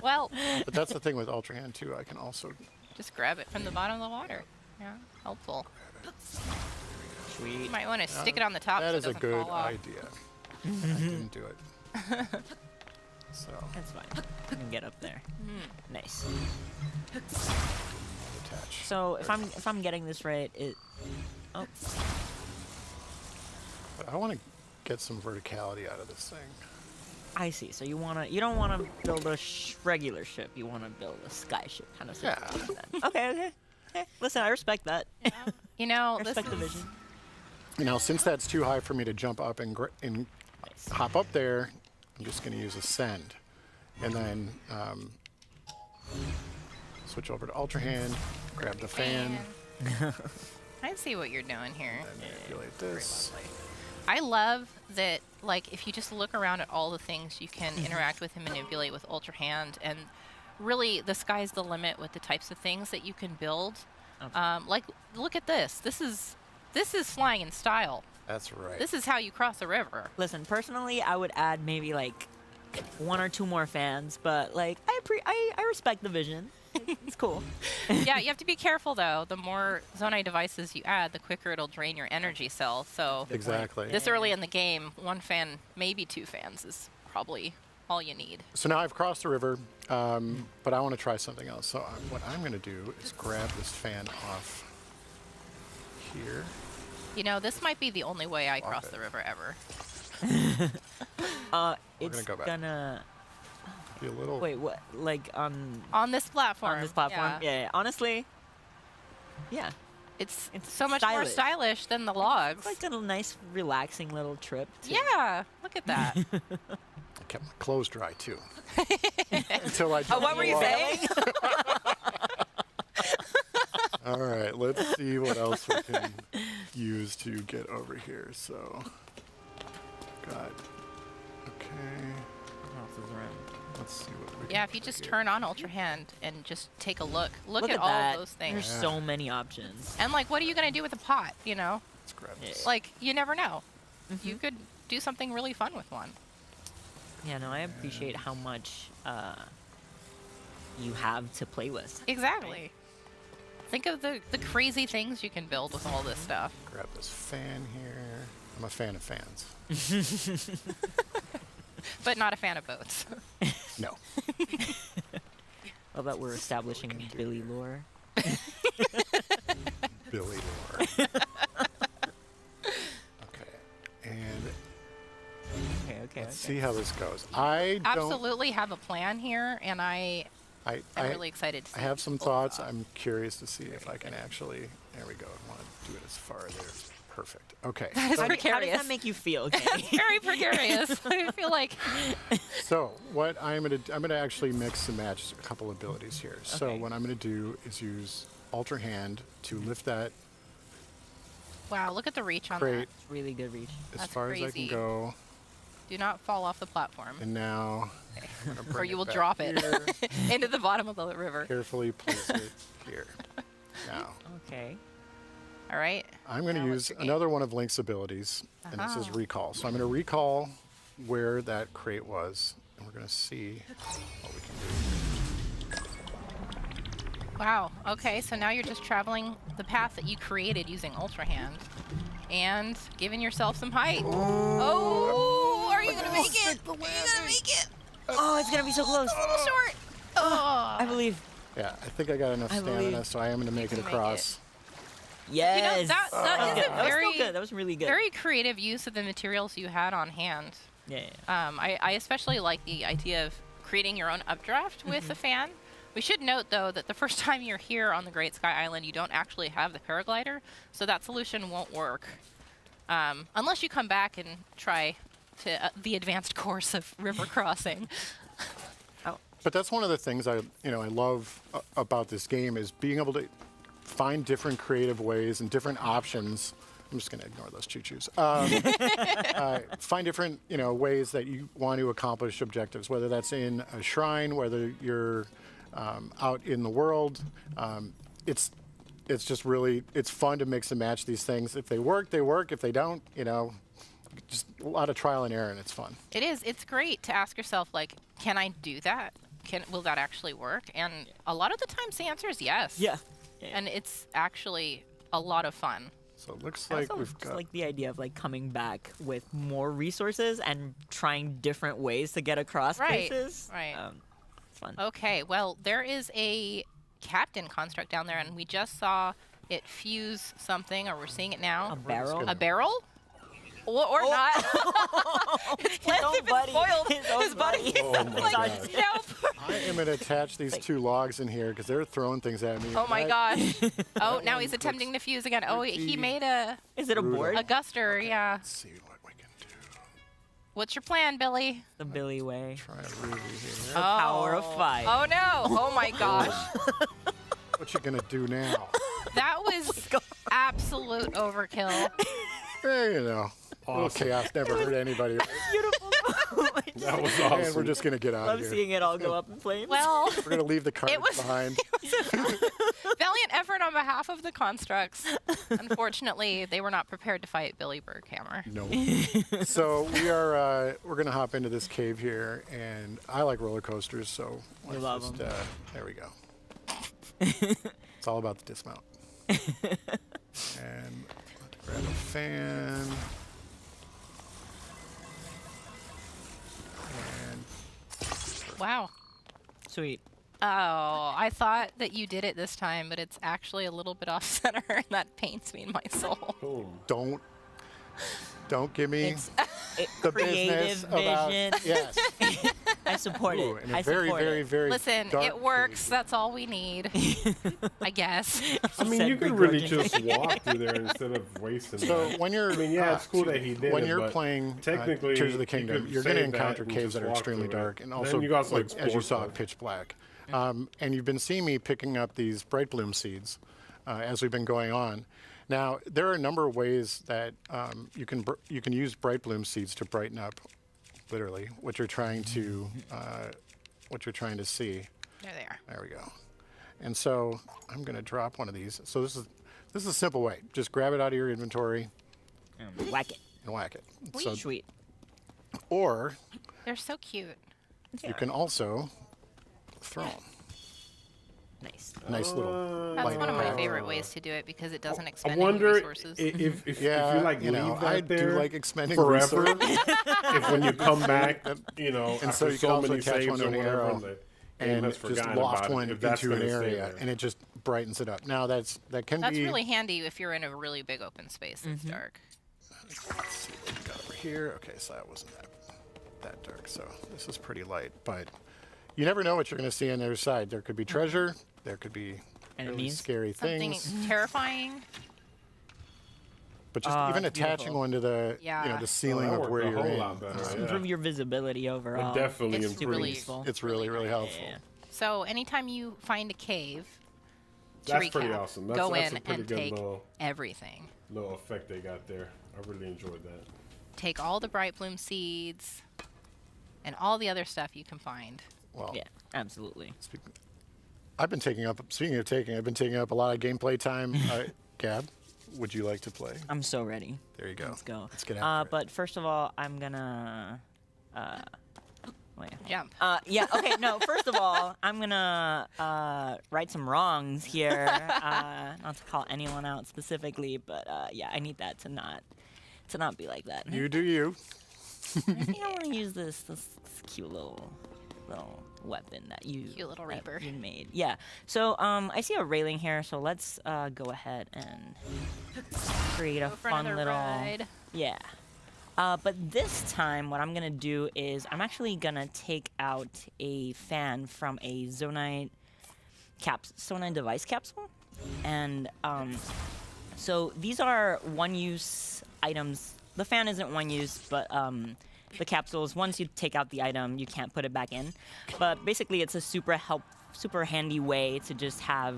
Well, But that's the thing with Ultra Hand too. I can also. just grab it from the bottom of the water. Yeah, helpful. Sweet. You might want to stick it on the top That so it is a doesn't good fall off. idea. I didn't do it. So That's fine. I can get up there. Nice. attach. So if I'm getting this right, oh, But I want to get some verticality out of this thing. I see. So you don't wanna build a regular ship. You wanna build a sky ship kind of Yeah. situation. Then. Okay. Okay, listen, I respect that. You know, I this respect the is, vision. Now, since that's too high for me to jump up and hop up there, I'm just going to use Ascend. And then switch over to Ultra Hand, grab the fan, I see what you're doing here. and manipulate this. I love that, like, if you just look around at all the things you can interact with and manipulate with Ultra Hand, and really the sky's the limit with the types of things that you can build. Like, look at this. This is flying in style. That's right. This is how you cross a river. Listen, personally, I would add maybe like 1 or 2 more fans, but like I respect the vision. It's cool. Yeah, you have to be careful though. The more Zonai devices you add, the quicker it'll drain your energy cell. So Exactly. this early in the game, 1 fan, maybe 2 fans is probably all you need. So now I've crossed the river, but I want to try something else. So what I'm going to do is grab this fan off here. You know, this might be the only way I cross it. the river ever. It's go back. gonna Be a little. wait. What? Like On this platform. on this platform? Yeah. Yeah. Honestly, yeah. It's It's so much more stylish. stylish than the logs. It's like a nice, relaxing little trip. Yeah, look at that. I kept my clothes dry too. Until I. Oh, what were you saying? All right, let's see what else we can use to get over here. So, got. Okay. Let's see what we can Yeah, if you do just here. turn on Ultra Hand and just take a look. Look at all that. of those things. There's so many options. And like, what are you gonna do with a pot? You know, Let's grab this. like you never know. You could do something really fun with one. Yeah, no, I appreciate how much you have to play with. Exactly. Think of the crazy things you can build with all this stuff. Grab this fan here. I'm a fan of fans. But not a fan of boats. No. Love that we're establishing Billy lore. Billy Lore. Okay. And Okay. let's see how this goes. I don't. Absolutely have a plan here, and I'm I really excited to see I have some what you pull thoughts. off. I'm curious to see if I can actually. There we go. I want to do it as far there. Perfect. Okay. That is so, How does precarious. that make you feel? Okay. Very precarious. I feel like so what I'm gonna actually mix and match a couple abilities here. So Okay. what I'm gonna do is use Ultra Hand to lift that wow. Look at the reach on crate Really good reach. as That's far as I crazy. can go, that. Do not fall off the platform, and now I'm gonna bring or you it will back drop it here, into the bottom of the river. carefully place it here. Now Okay. All right. I'm going to Now what's use your game? another one of Link's abilities, and this is Uh-huh. recall. So I'm going to recall where that crate was, and we're going to see what we can do. Wow. Okay. So now you're just traveling the path that you created using Ultra Hand, and giving yourself some height. Oh, are you gonna make it? Are you gonna make it? Oh, it's gonna be so close. A little short. Oh. I believe. Yeah, I think I got enough I stamina, believe so I am going to make it can make across. Yes. that is a That was very- still good. That was really good. Very creative use of the materials you had on hand. Yeah. I especially like the idea of creating your own updraft with a fan. We should note, though, that the first time you're here on the Great Sky Island, you don't actually have the paraglider, so that solution won't work. Unless you come back and try to the advanced course of river crossing. But that's one of the things I love about this game is being able to find different creative ways and different options. I'm just going to ignore those choo-choos. Find different ways that you want to accomplish objectives, whether that's in a shrine, whether you're out in the world. It's just really fun to mix and match these things. If they work, they work. If they don't, just a lot of trial and error, and it's fun. It is. It's great to ask yourself, like, can I do that? Will that actually work? And a lot of the times the answer is yes. Yeah. And it's actually a lot of fun. So it looks I like also we've just got. like the idea of like coming back with more resources and trying different ways to get across Right, places. right. It's fun. Okay, well, there is a captain construct down there, and we just saw it fuse something, or we're seeing it now. A barrel. gonna- A barrel? Or not. His plans own have been buddy. spoiled. His own buddy. Oh my like, God. nope. I am going to attach these two logs in here because they're throwing things at me. Oh my That- gosh. Oh, now one he's attempting to fuse again. Oh, he pretty made a Is it a board? guster, yeah. Let's see what we can do. What's your plan, Billy? The Billy way. Try a Ruby here. The power of 5. Oh no. Oh my gosh. What you going to do now? That was absolute overkill. You know, a little Awesome. chaos never hurt anybody. Right? Beautiful. That was And awesome. we're just going to get out Love of here. seeing it all go up in flames. Well, We're going to leave the cards was- behind. valiant effort on behalf of the constructs. Unfortunately, they were not prepared to fight Billy Berghammer. No. So we're going to hop into this cave here, and I like roller coasters, so let's love just, 'em. there we go. It's all about the dismount. And let's grab a fan. And Wow. Sweet. Oh, I thought that you did it this time, but it's actually a little bit off center, and that pains me in my soul. Boom. don't give me It's the creative business about vision. yes. I support Ooh, it. and I a very, support very, it. very Listen, dark it works. cave. That's all we need, I guess. I mean, Said you could really begrudgingly. just walk through there instead of wasting So that. when you're, I mean, yeah, it's cool that he did when it, you're but playing technically, Tears of the you Kingdom, could you're going to save that encounter and caves just that are walk extremely through it. dark, and Then also, you can also like, as you explore saw, stuff. pitch black. And you've been seeing me picking up these bright bloom seeds as we've been going on. Now, there are a number of ways that you can use bright bloom seeds to brighten up, literally, what you're trying to see. There they are. There we go. And so I'm going to drop one of these. So this is a simple way. Just grab it out of your inventory Whack it. and whack it. So, Sweet. or They're so cute. you can also throw them. Nice. Nice little. That's light one of my effect. favorite ways to do it because it doesn't I expend any wonder resources. if Yeah, you like you know, leave that I there do like expending forever. resources. If when you come back, you know, And so after you can so also many attach saves one to or an whatever, arrow the game and has just forgotten loft about it, one if that's into an gonna stay area, there. and it just brightens it up. Now that can That's be. really handy if you're in a really big open space that's dark. Let's see what we got over here. Okay, so that wasn't that dark. So this is pretty light, but you never know what you're going to see on the other side. There could be treasure. There could be really Enemies. scary Something things. terrifying. But just even attaching beautiful. one to the Yeah. the ceiling that of worked where a you're whole in. lot better, yeah. Improve your visibility overall. It definitely It's improves. really useful. It's really, really helpful. Yeah. So anytime you find a cave, to That's recap, pretty awesome. go That's in a pretty and good take little everything. effect they got there. I really enjoyed that. Take all the bright bloom seeds and all the other stuff you can find. Well, Yeah, absolutely. I've been taking up. Speaking of taking, I've been taking up a lot of gameplay time. Gab, would you like to play? I'm so ready. There you go. Let's go. Let's get after it. But first of all, I'm gonna. Wait. Jump. Yeah. Okay. No. First of all, I'm gonna right some wrongs here. Not to call anyone out specifically, but yeah, I need that to not be like that. You do you. I think I want to use this cute little weapon that you Cute little that Reaper. you made. Yeah. So I see a railing here, so let's go ahead and create a Go for fun another little ride. yeah. But this time, what I'm gonna do is I'm gonna take out a fan from a Zonite device capsule, and so these are one-use items. The fan isn't one use, but the capsules, once you take out the item, you can't put it back in. But basically, it's a super handy way to just have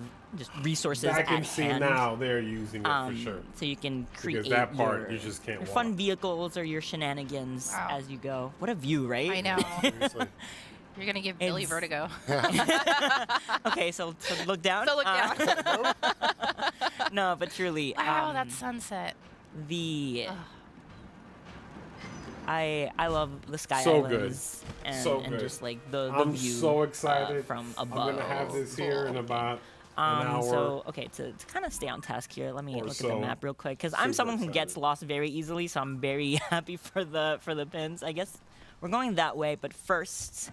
resources I can at see hand. now they're using it for sure. So you can create Because that part your, you just can't your walk. fun vehicles or your shenanigans Wow. as you go. What a view, right? I know. Seriously. You're going to give Billy It's- vertigo. Okay, so look down. So look down. No, but truly, Wow, that sunset. the I love the Sky So good. Islands and, So and good. just like the I'm view so excited. from I'm above. gonna have this here in about an hour. So okay, to kind of stay on task here, let me Or look at so. the map real quick because I'm Super someone who gets excited. lost very easily, so I'm very happy for the pins. I guess we're going that way, but first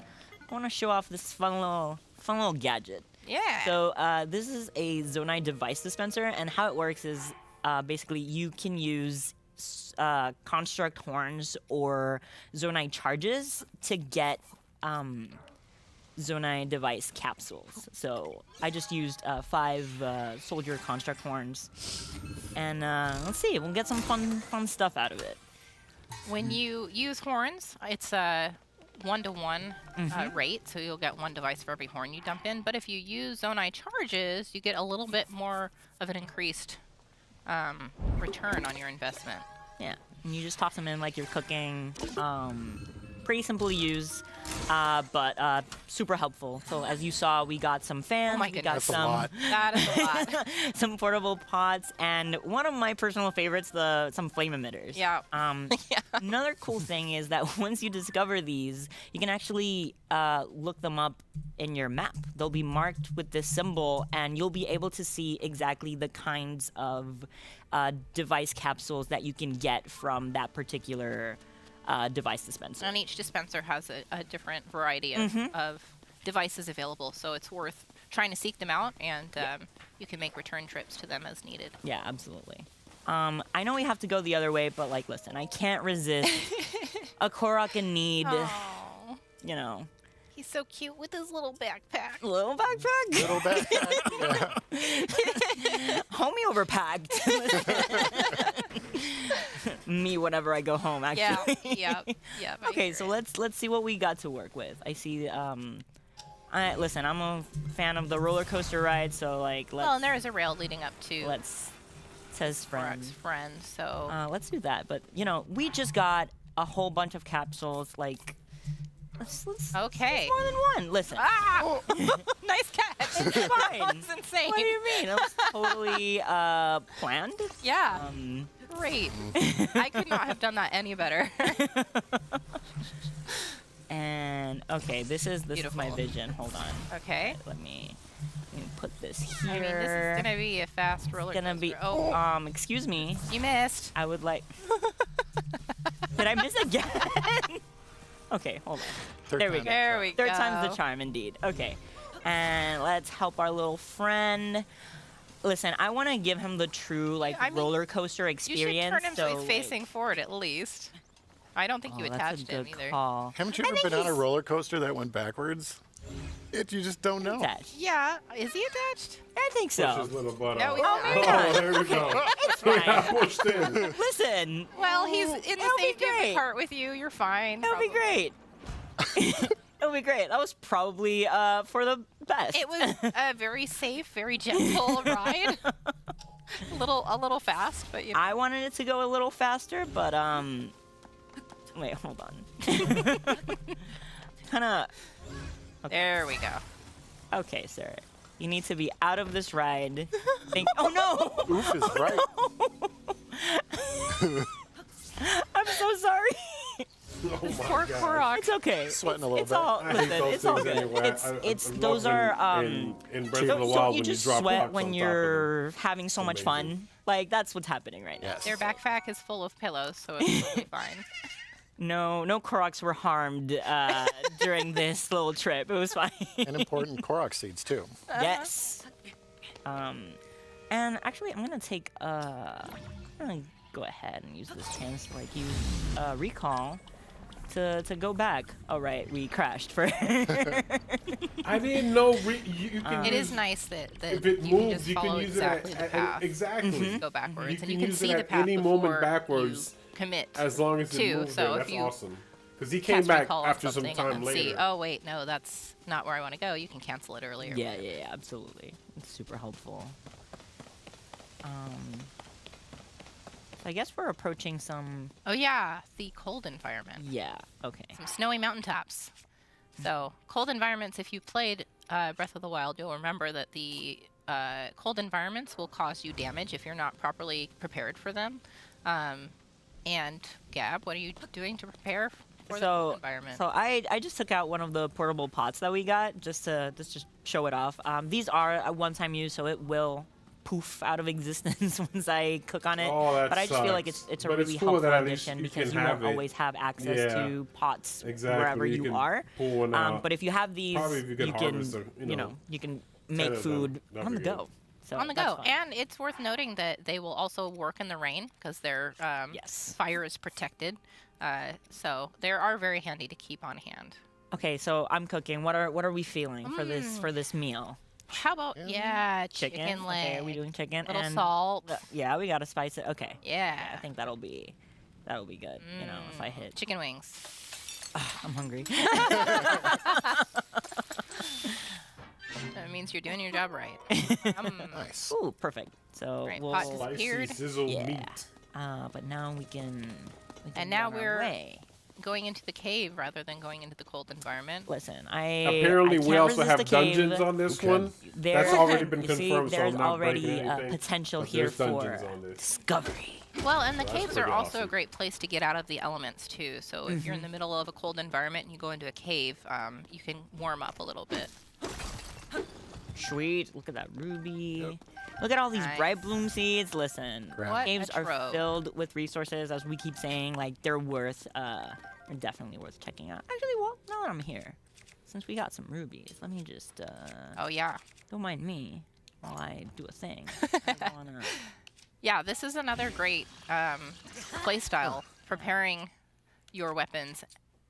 I want to show off this fun little gadget. Yeah. So this is a Zonai device dispenser, and how it works is basically you can use construct horns or Zonai charges to get Zonai device capsules. So I just used 5 soldier construct horns, and let's see, we'll get some fun stuff out of it. When you use horns, it's a 1-to-1 rate, so you'll get 1 device for every horn you dump in. But if you use Zonai charges, you get a little bit more of an increased return on your investment. Yeah, and you just toss them in like you're cooking. Pretty simple to use, but super helpful. So as you saw, we got some fans, Oh my we got goodness. That's a lot. That is a lot. some portable pots, and one of my personal favorites, some flame emitters. Yeah. Another cool thing is that once you discover these, you can actually look them up in your map. They'll be marked with this symbol, and you'll be able to see exactly the kinds of device capsules that you can get from that particular device dispenser. And each dispenser has a different variety of devices available, so it's worth trying to seek them out, and you can make return trips to them as needed. Yeah, absolutely. I know we have to go the other way, but like, listen, I can't resist a Korok in need. Oh, You know, he's so cute with his little backpack. little backpack, Little backpack. Yeah. homie overpacked. Me whenever I go home, actually. Yeah. I Okay, hear so it. let's see what we got to work with. I see. Listen, I'm a fan of the roller coaster ride, so like let's. Well, and there is a rail leading up to says Korok's friend. friend, so Let's do that. But we just got a whole bunch of capsules. Like, let's okay. more than one. Listen, Ah! Nice catch. it's fine. That was insane. What do you mean? It was totally planned. Yeah. Great. I could not have done that any better. And okay, this is my Beautiful. vision. Hold on. Okay. Let me put this here. I mean, this is gonna be a fast roller Gonna coaster. be. Oh, Excuse me. you missed. I would like. Did I miss again? Okay, hold on. Third There we time. go. There we Third go. time's the charm, indeed. Okay, and let's help our little friend. Listen, I want to give him the true I mean, roller coaster You should experience. turn him so he's like- facing forward at least. I don't think you that's attached a him good either. call. Haven't you ever been on a roller coaster that went backwards? You just don't know. Attached. Yeah. Is he attached? I think Push so. his little butt No, out. he's not. Oh, there we go. It's We fine. got pushed in. Listen, Well, he's in the it'll be safety of the great. cart with you. You're fine. It'll be probably. great. It'll be great. That was probably for the best. It was a very safe, very gentle ride. a little fast, but you know. I wanted it to go a little faster, but wait, hold on. Kind of. There we go. Okay, sir. You need to be out of this ride. Oh no! Oof is right. I'm so sorry. Oh my Poor God. Korok. It's okay. Sweating a little It's bit. all. I hate Listen, those it's all things good. anyway. It's I those love are when in Breath of the Don't Wild you when just drop sweat rocks on when top of you're having so much Amazing. fun? Like that's what's happening right now. Yes. Their backpack is full of pillows, so it's totally fine. No Koroks were harmed during this little trip. It was fine. And important Korok seeds too. Yes. And actually, I'm gonna take. I'm gonna go ahead and use this chance to like use recall to go back. Oh right, we crashed for. I didn't know you can. It use, is nice that If it you can moves, just you follow can use exactly it the at path. exactly. Go backwards, You and can you can use see it the at path any before moment backwards, you commit. as long as it too, moves so there. if That's you awesome. Because he came Cast back recall on after some something time and then later. see, oh wait, no, that's not where I want to go. You can cancel it earlier. Yeah, absolutely. It's super helpful. I guess we're approaching some. Oh yeah, the cold environment. Yeah. Okay. Some snowy mountaintops. So cold environments, if you've played Breath of the Wild, you'll remember that the cold environments will cause you damage if you're not properly prepared for them. And Gab, what are you doing to prepare for the cold environment? So I just took out one of the portable pots that we got just to show it off. These are a one-time use, so it will poof out of existence once I cook on it. Oh, that but I just feel like sucks. it's a But it's really cool helpful that at least addition you because can you have won't it. always have access Yeah. to pots Exactly, wherever you you can are. pull one out. But if you have these, Probably if you could you harvest can a, you know, you can make of them, food that'd on be the good. go. So On the that's go. fun. And it's worth noting that they will also work in the rain because their Yes. fire is protected. So they are very handy to keep on hand. Okay, so I'm cooking. What are we feeling for this meal? How about chicken leg? Okay, are we doing chicken? Little and salt. Yeah, we gotta spice it. Okay. Yeah. I think that'll be good. You know, if I hit. Chicken wings. I'm hungry. That means you're doing your job right. Nice. Ooh, perfect. So Right, we'll. pot Spicy disappeared. sizzle Yeah. meat. But now we can. And now run our we're- way. Going into the cave rather than going into the cold environment. Listen, Apparently, I we can't also resist have a cave. dungeons on this Okay. one. There- That's already been you see, confirmed, so there's I'm not already breaking anything. potential but here there's dungeons for on this. discovery. Well, and the That's caves are pretty also a awesome. great place to get out of the elements too. So if you're in the middle of a cold environment and you go into a cave, you can warm up a little bit. Sweet. Look at that ruby. Look at all these Nice. bright bloom seeds. Listen, Grab. What caves a are trove. filled with resources, as we keep saying. Like they're definitely worth checking out. Actually, well, now that I'm here, since we got some rubies, let me just Oh yeah. don't mind me while I do a thing. I wanna... Yeah, this is another great play style, preparing your weapons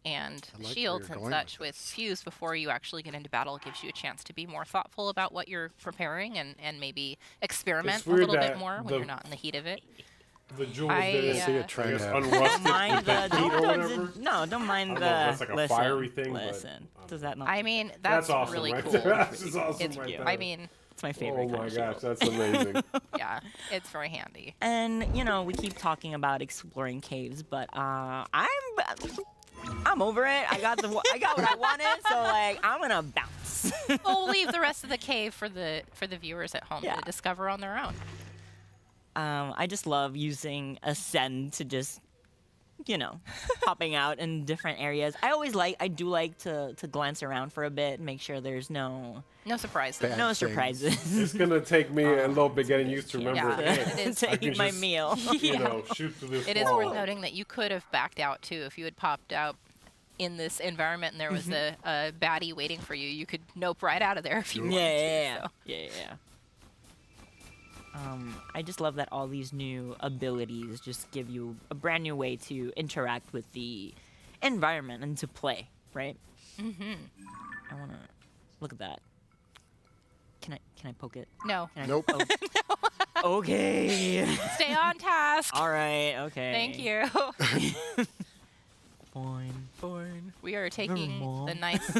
and I like where shields you're and going such with with fuse before you actually get into battle. It gives you a chance to be more thoughtful about what you're preparing and maybe experiment It's a weird little bit that more when the- you're not in the heat of it. The jewels I, didn't See uh, a I trend guess happen. unrusted mind with the that heat or whatever. no, don't mind I don't the. know if that's like a listen, fiery thing, but, listen, does that not? I mean, That's that's awesome really right cool. there. That's just awesome It's, right I there. mean, it's my favorite. Oh kind my of gosh, shield. that's amazing. yeah, it's very handy. And you know, we keep talking about exploring caves, but I'm over it. I got what I wanted, so like I'm gonna bounce. We'll leave the rest of the cave for the viewers at home Yeah. to discover on their own. I just love using Ascend to just, you know, popping out in different areas. I do like to glance around for a bit, make sure there's no No surprises. Bad no things. surprises. It's gonna take me a little bit getting used to remember. Yeah, hey, it is. to I can eat my just- meal. You know, shoot through this It is wall. worth noting that you could have backed out too if you had popped out in this environment and there was a baddie waiting for you. You could nope right out of there if you wanted to. Yeah. So. Yeah. I just love that all these new abilities just give you a brand new way to interact with the environment and to play, right? Mm-hmm. I wanna look at that. Can I poke it? No. Can I Nope. poke- Okay. Stay on task. All right. Okay. Thank you. Fine. We are taking Mom. the nice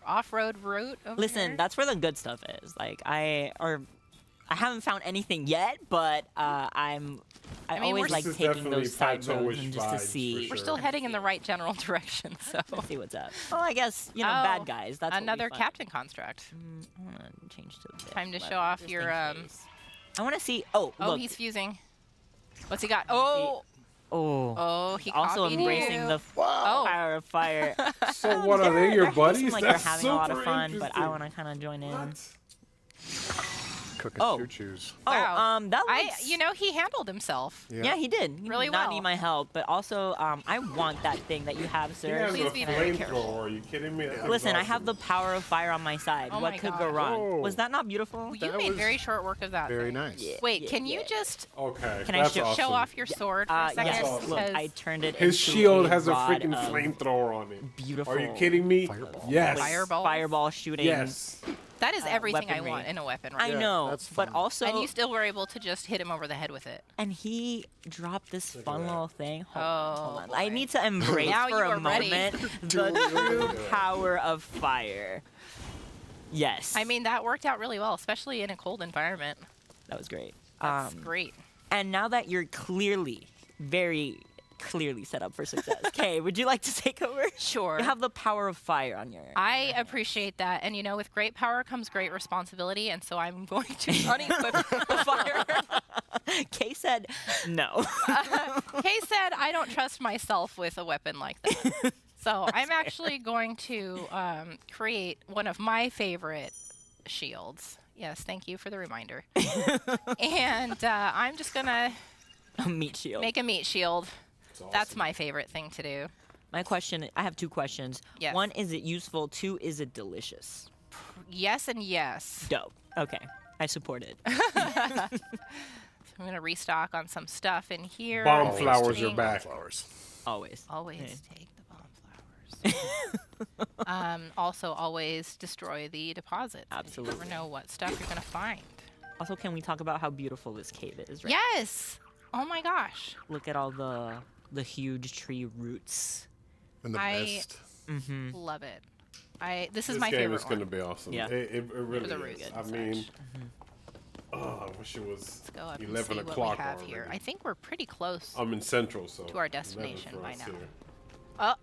off-road route over Listen, here. that's where the good stuff is. Like I haven't found anything yet, but I mean, always we're like This is taking definitely those side roads plateau-ish and just to vibes, see. for We're still heading in the right general direction, so. See what's up. Well, I guess you know, Oh, bad guys. That's what we Another find. captain construct. I want to change to this. Time to but show off just your, in case. I want to see. Oh, Oh, look. he's fusing. What's he got? Oh, Oh, he also copied embracing you. the Oh. power of fire. So what are they? Your They buddies? seem like That's they're having a lot of super fun, but I interesting. want to kind of join in. What? Cooking Oh. choo-choos. Wow. Oh, that looks. he handled himself. Yeah, he did. He Really did not well. need my help, but also, I want that thing that you have, He sir. has Please a be very careful. flamethrower. Are you kidding me? That thing's Listen, I have awesome. the power of fire on my side. Oh what my could go God. wrong? Whoa. Was that not beautiful? You That made was very short work of that. Very thing. nice. Wait, Yeah, can you yeah. just Okay, Can I that's show awesome. show off your sword for a second? yes, awesome. look, Because I turned it His into shield a has a rod freaking of flamethrower on it. Beautiful. Are you kidding me? Fireball. Yes. Fireball. Fireball shooting. Yes. that is everything I weaponry. want in a weapon. Right I now. know, that's but fun. also, And you still were able to just hit him over the head with it. and he dropped this fun that. little thing. Hold Oh, on. I boy. need to embrace Now for you a are ready. moment the true power of fire. Yes. I mean, that worked out really well, especially in a cold environment. that was great. That's great. And now that you're very clearly set up for success, Kay, would you like to take over? Sure. You have the power of fire on your. I appreciate that. And, you know, with great power comes great responsibility. And so I'm going to unequip the fire. Kay said no. Kay said, I don't trust myself with a weapon like that. So I'm actually going to create one of my favorite shields. Yes, thank you for the reminder. And I'm just going to A meat shield. make a meat shield. That's my favorite thing to do. My question. I have two questions. Yes. One, is it useful? Two, is it delicious? Yes and yes. Dope. Okay. I support it. I'm gonna restock on some stuff in here. Bomb flowers are Being- back. Flowers. Always. Always Yeah. take the bomb flowers. Also, always destroy the deposits. You Absolutely. never know what stuff you're gonna find. Also, can we talk about how beautiful this cave is? Right? Yes. Oh my gosh. Look at all the huge tree roots. And the I- best. Mm-hmm. Love it. This is This my game favorite is going to one. be awesome. Yeah. It really Was a is. really good I massage. mean, oh, I wish it was Let's go up 11 and see o'clock what we have already. here. I think we're pretty close. I'm in Central, so To our 11 destination for by us now. here. Oh,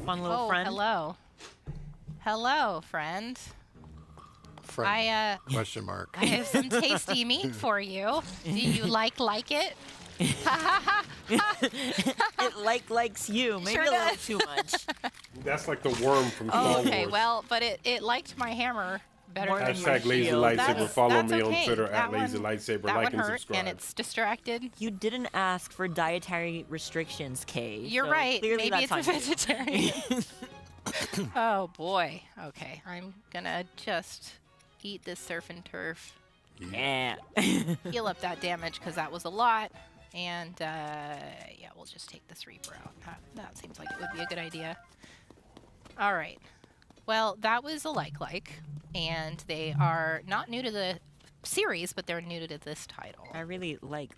Fun little friend. hello. Hello, friend. Friend. Question mark. I have some tasty meat for you. Do you like it? It likes you. Maybe Sure a little does. too much. That's like the worm from Star Oh, Wars. okay. Well, but it liked my hammer better More than than my Hashtag Lazy shield. Lightsaber. That's- Follow that's me on okay. Twitter That at one- Lazy Lightsaber. That Like one and hurt, subscribe. and it's distracted. You didn't ask for dietary restrictions, Kay. You're so right. Clearly Maybe that's it's a on you. vegetarian. Oh boy. Okay, I'm gonna just eat this surf and turf. Yeah. Heal up that damage because that was a lot. And yeah, we'll just take this Reaper out. That seems like it would be a good idea. All right. Well, that was a like, and they are not new to the series, but they're new to this title. I really like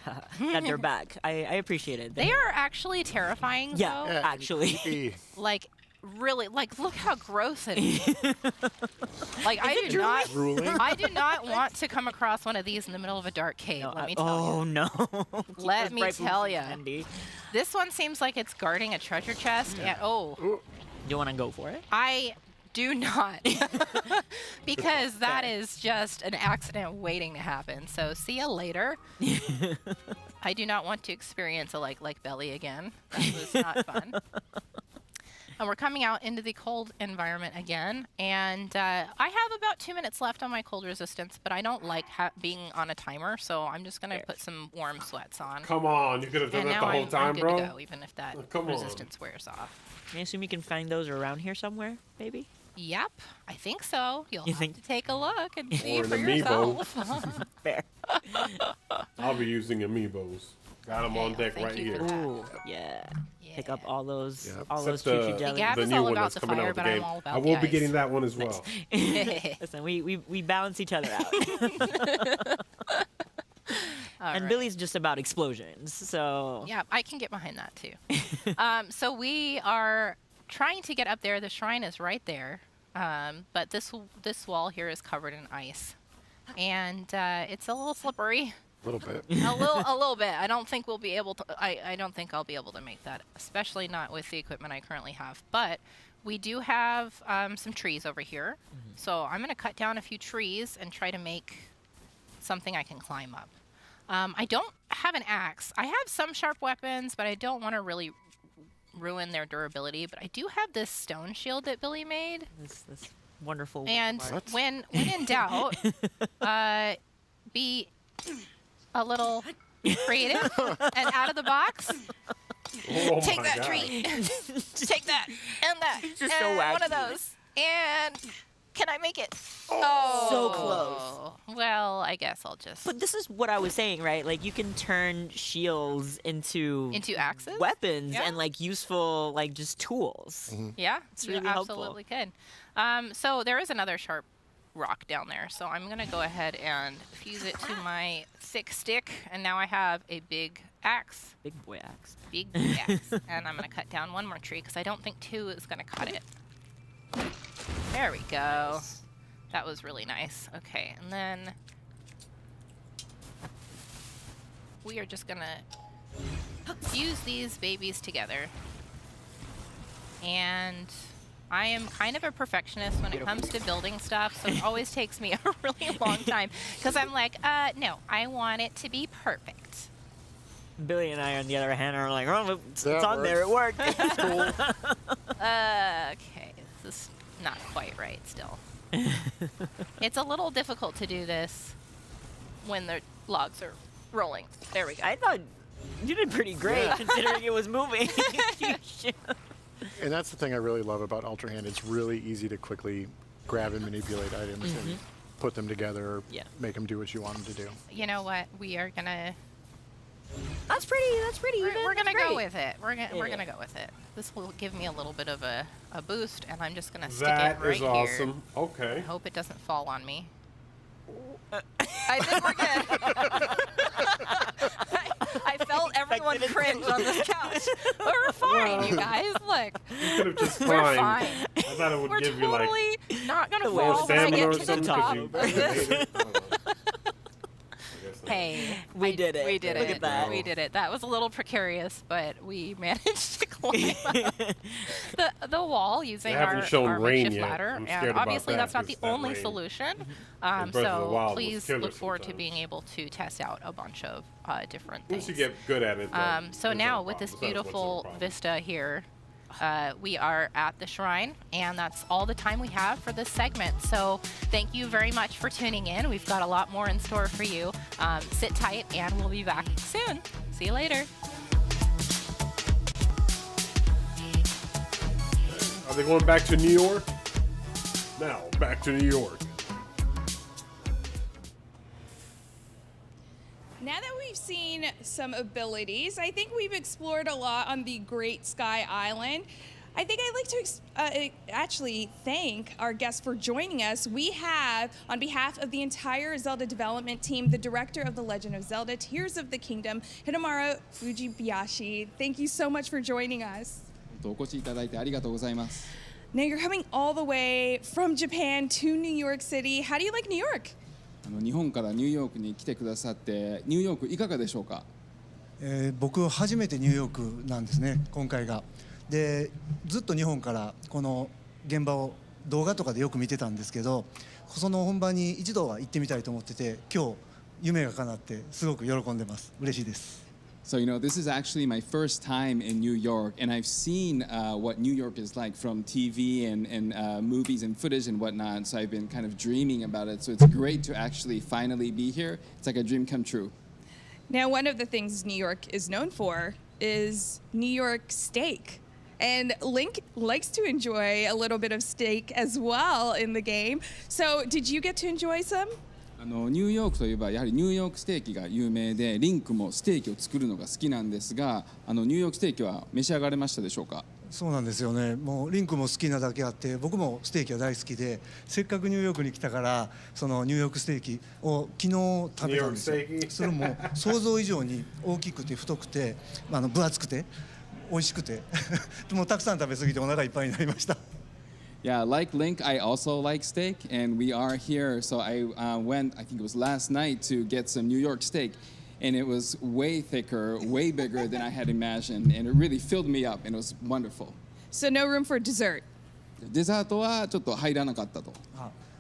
that they're back. I appreciate it. They are actually terrifying, Yeah. though. Yeah, Actually. creepy. Like, really, like, look how gross it is. Like, I do not want to come across one of these in the middle of a dark cave, let me tell you. Oh no. Let Keep me those bright tell boots ya. handy. This one seems like it's guarding a treasure chest, and You want to go for it? I do not. Because that is just an accident waiting to happen. So see ya later. I do not want to experience a like belly again. That was not fun. And we're coming out into the cold environment again. And I have about 2 minutes left on my cold resistance, but I don't like being on a timer, so I'm just going to put some warm sweats on. Come on, you could have done And that now the whole I'm time, good bro. to go, even if that Come on. resistance wears off. I assume you can find those around here somewhere, maybe? Yep, I think so. You'll You have think- to take a look and see Or for an amiibo. yourself. Fair. I'll be using amiibos. Got them on Okay, deck thank right you here. for that. Ooh, yeah. Pick up all those, Yep. all those Except choo-choo jellies. Gab the is new all one about that's the coming fire, out with the but I'm game. all about I the will be ice. getting that one as well. Listen, we balance each other out. All And right. Billy's just about explosions, so Yeah, I can get behind that too. So we are trying to get up there. The shrine is right there, but this wall here is covered in ice, and it's a little slippery. A little bit. a little bit. I don't think we'll be able to. I don't think I'll be able to make that, especially not with the equipment I currently have. But we do have some trees over here, so I'm gonna cut down a few trees and try to make something I can climb up. I don't have an axe. I have some sharp weapons, but I don't want to really ruin their durability. But I do have this stone shield that Billy made. this wonderful. And What? when in doubt, be a little creative and out of the box. Oh Take my that God. tree. Take that and that. just so and one of wacky. those. And can I make it? So close. Well, I guess I'll just But this is what I was saying, right? Like you can turn shields into axes. weapons Yeah. and like useful, like just tools. Yeah, It's you really helpful. absolutely could. So there is another sharp rock down there. So I'm going to go ahead and fuse it to my thick stick. And now I have a big axe. Big boy axe. Big axe. And I'm going to cut down one more tree because I don't think 2 is going to cut it. There we go. Nice. That was really nice. Okay, and then we are just going to fuse these babies together. And I am kind of a perfectionist when it comes to building stuff, so it always takes me a really long time because I'm like, no, I want it to be perfect. Billy and I, on the other hand, are like, oh, it's That on there. It worked. Okay, this is not quite right still. It's a little difficult to do this when the logs are rolling. There we go. I thought you did pretty great Yeah. considering it was moving. And that's the thing I really love about Ultra Hand. It's really easy to quickly grab and manipulate items and put them together, or Yeah. make them do what you want them to do. You know what? We are gonna. That's pretty. That's pretty. We're gonna That's go great. with it. We're Yeah. gonna go with it. This will give me a little bit of a boost, and I'm just gonna stick That it right is here. awesome. Okay. I hope it doesn't fall on me. I think we're good. I felt everyone cringe on this couch. We're fine, you guys. Look, You could have just we're climbed. fine. I thought it would We're give you like totally not gonna Well, fall when I stamina get or to the something top. because you made it. I don't know. I guess not. Hey, We did it. We did Look it. at that. We did it. That was a little precarious, but we managed to climb up the wall using They haven't our, shown our rain makeshift yet. ladder. I'm scared And about obviously, that that's not the 'cause that only rain solution. Breath of the So Wild was please killer look forward to sometimes. being able to test out a bunch of different Once things. you get good at it. So there's now no with this problem. That's what's no beautiful problem. vista here, we are at the shrine, and that's all the time we have for this segment. So thank you very much for tuning in. We've got a lot more in store for you. Sit tight, and we'll be back soon. See you later. Are they going back to New York? Now, back to New York. Now that we've seen some abilities, I think we've explored a lot on the Great Sky Island. I think I'd like to actually thank our guests for joining us. We have, on behalf of the entire Zelda development team, the director of The Legend of Zelda, Tears of the Kingdom, Hidemaru Fujibayashi. Thank you so much for joining us. お越しいただいてありがとうございます。 Now you're coming all the way from Japan to New York City. How do you like New York? 日本からニューヨークに来てくださってニューヨークいかがでしょうか。僕初めてニューヨークなんですね、今回が。でずっと日本からこの現場を動画とかでよく見てたんですけど、その本番に一度は行ってみたいと思ってて、今日夢が叶ってすごく喜んでます。嬉しいです。 So this is actually my first time in New York, and I've seen what New York is like from TV and movies and footage and whatnot. So I've been kind of dreaming about it. So it's great to actually finally be here. It's like a dream come true. Now, one of the things New York is known for is New York steak. And Link likes to enjoy a little bit of steak as well in the game. So, did you get to enjoy some? ニューヨークといえばやはりニューヨークステーキが有名で、リンクもステーキを作るのが好きなんですが、ニューヨークステーキは召し上がれましたでしょうか。そうなんですよね。もうリンクも好きなだけあって、僕もステーキは大好きで、せっかくニューヨークに来たからそのニューヨークステーキを昨日食べたんですよ。それも想像以上に大きくて太くて、分厚くて美味しくて、もうたくさん食べ過ぎてお腹いっぱいになりました。 Yeah, like Link, I also like steak, and we are here. So I went, I think it was last night, to get some New York steak, and it was way thicker, way bigger than I had imagined, and it really filled me up, and it was wonderful. So, no room for dessert. デザートはちょっと入らなかったと。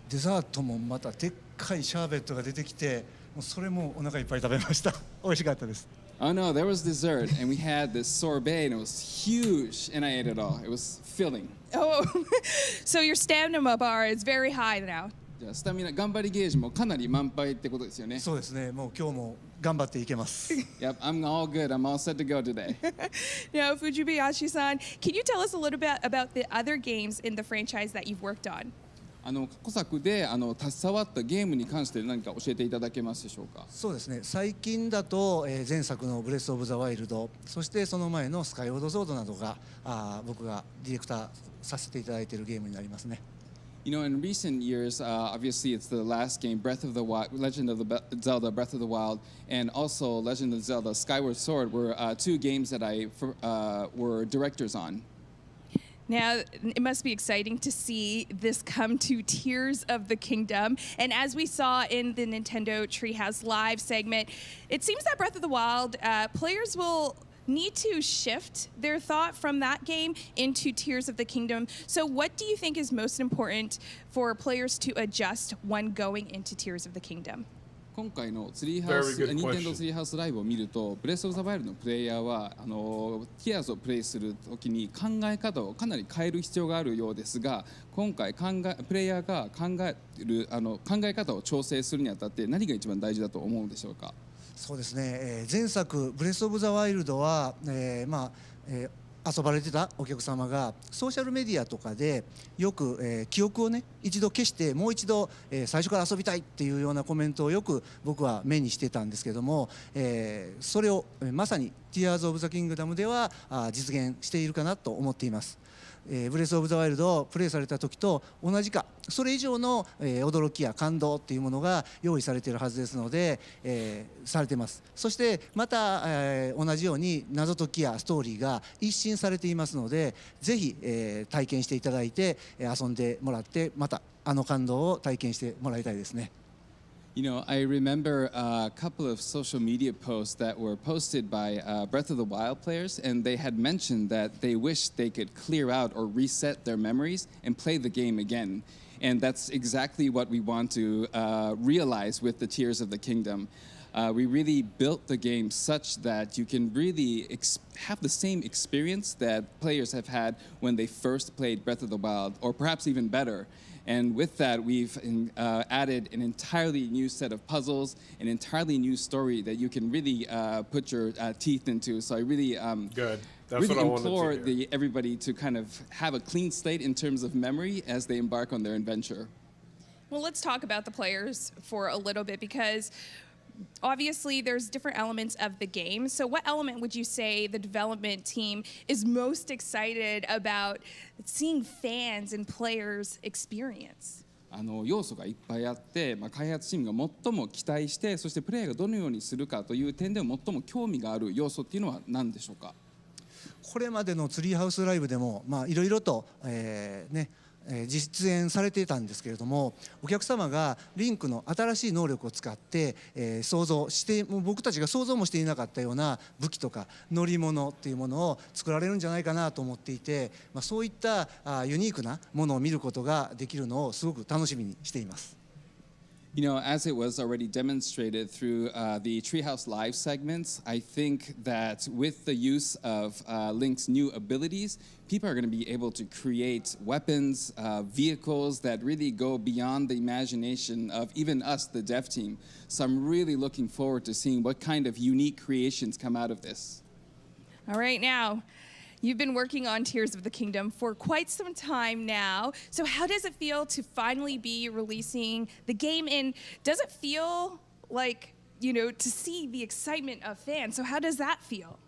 デザートもまたでっかいシャーベットが出てきて、もうそれもお腹いっぱい食べました。美味しかったです。 Oh no, there was dessert, and we had this sorbet, and it was huge, and I ate it all. It was filling. Oh, so your stamina bar is very high now. じゃあスタミナ頑張りゲージもかなり満杯ってことですよね。そうですね。もう今日も頑張っていけます。 Yep, I'm all good. I'm all set to go today. Now, Fujibayashi-san, can you tell us a little bit about the other games in the franchise that you've worked on? 過去作で携わったゲームに関して何か教えていただけますでしょうか。そうですね。最近だと、前作のブレスオブザワイルド、そしてその前のスカイオードソードなどが僕がディレクターさせていただいているゲームになりますね。You know, in recent years, obviously it's the last game, Breath of the Wild, Legend of Zelda, Breath of the Wild, and also Legend of Zelda, Skyward Sword were two games that I were directors on. Now, it must be exciting to see this come to Tears of the Kingdom. And as we saw in the Nintendo Treehouse Live segment, it seems that Breath of the Wild players will need to shift their thought from that game into Tears of the Kingdom. So what do you think is most important for players to adjust when going into Tears of the Kingdom? 今回のツリーハウス、ニンテンドーツリーハウスライブを見ると、ブレスオブザワイルドのプレイヤーはティアーズをプレイするときに考え方をかなり変える必要があるようですが、今回プレイヤーが考え方を調整するにあたって何が一番大事だと思うでしょうか。そうですね。前作ブレスオブザワイルドは、遊ばれてたお客様がソーシャルメディアとかでよく、記憶をね一度消してもう一度、最初から遊びたいっていうようなコメントをよく僕は目にしてたんですけども、それをまさに Tears of the Kingdom では実現しているかなと思っています。ブレス・オブ・ザ・ワイルドをプレイされた時と同じかそれ以上の、驚きや感動っていうものが用意されているはずですので、されています。そしてまた、同じように謎解きやストーリーが一新されていますのでぜひ、体験していただいて遊んでもらってまたあの感動を体験してもらいたいですね。You know, I remember a couple of social media posts that were posted by Breath of the Wild players, and they had mentioned that they wished they could clear out or reset their memories and play the game again. And that's exactly what we want to realize with the Tears of the Kingdom. We really built the game such that you can really have the same experience that players have had when they first played Breath of the Wild, or perhaps even better. And with that, we've added an entirely new set of puzzles, an entirely new story that you can really put your teeth into. So I really, Good. That's really what I wanted implore to hear. everybody to kind of have a clean slate in terms of memory as they embark on their adventure. Well, let's talk about the players for a little bit because obviously there's different elements of the game. So what element would you say the development team is most excited about seeing fans and players experience? 要素がいっぱいあって、開発チームが最も期待して、そしてプレイヤーがどのようにするかという点で最も興味がある要素っていうのは何でしょうか。これまでのツリーハウスライブでもいろいろと、実演されていたんですけれどもお客様がリンクの新しい能力を使って、想像してもう僕たちが想像もしていなかったような武器とか乗り物っていうものを作られるんじゃないかなと思っていて、そういったユニークなものを見ることができるのをすごく楽しみにしています。You know, as it was already demonstrated through the Treehouse Live segments, I think that with the use of Link's new abilities, people are going to be able to create weapons, vehicles that really go beyond the imagination of even us, the dev team. So I'm really looking forward to seeing what kind of unique creations come out of this. All right, now, you've been working on Tears of the Kingdom for quite some time now. So how does it feel to finally be releasing the game? And does it feel like, to see the excitement of fans? So how does that feel?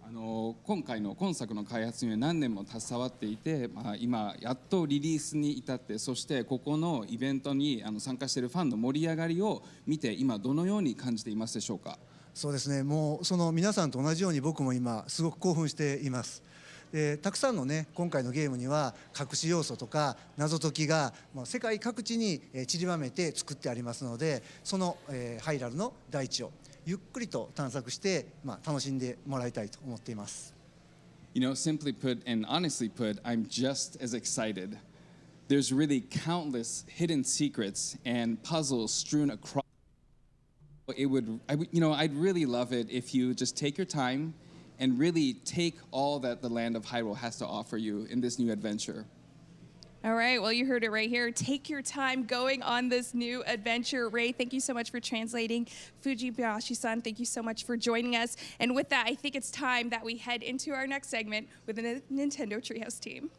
今作の開発には何年も携わっていて、今やっとリリースに至って、そしてここのイベントに参加しているファンの盛り上がりを見て今どのように感じていますでしょうか。そうですね、もうその皆さんと同じように僕も今すごく興奮しています。たくさんのね今回のゲームには隠し要素とか謎解きが世界各地に散りばめて作ってありますのでそのハイラルの大地をゆっくりと探索して楽しんでもらいたいと思っています。You know, simply put and honestly put, I'm just as excited. There's really countless hidden secrets and puzzles strewn across. I'd really love it if you just take your time and really take all that the land of Hyrule has to offer you in this new adventure. All right, well, you heard it right here. Take your time going on this new adventure. Ray, thank you so much for translating. Fujibayashi-san, thank you so much for joining us. And with that, I think it's time that we head into our next segment with the Nintendo Treehouse team.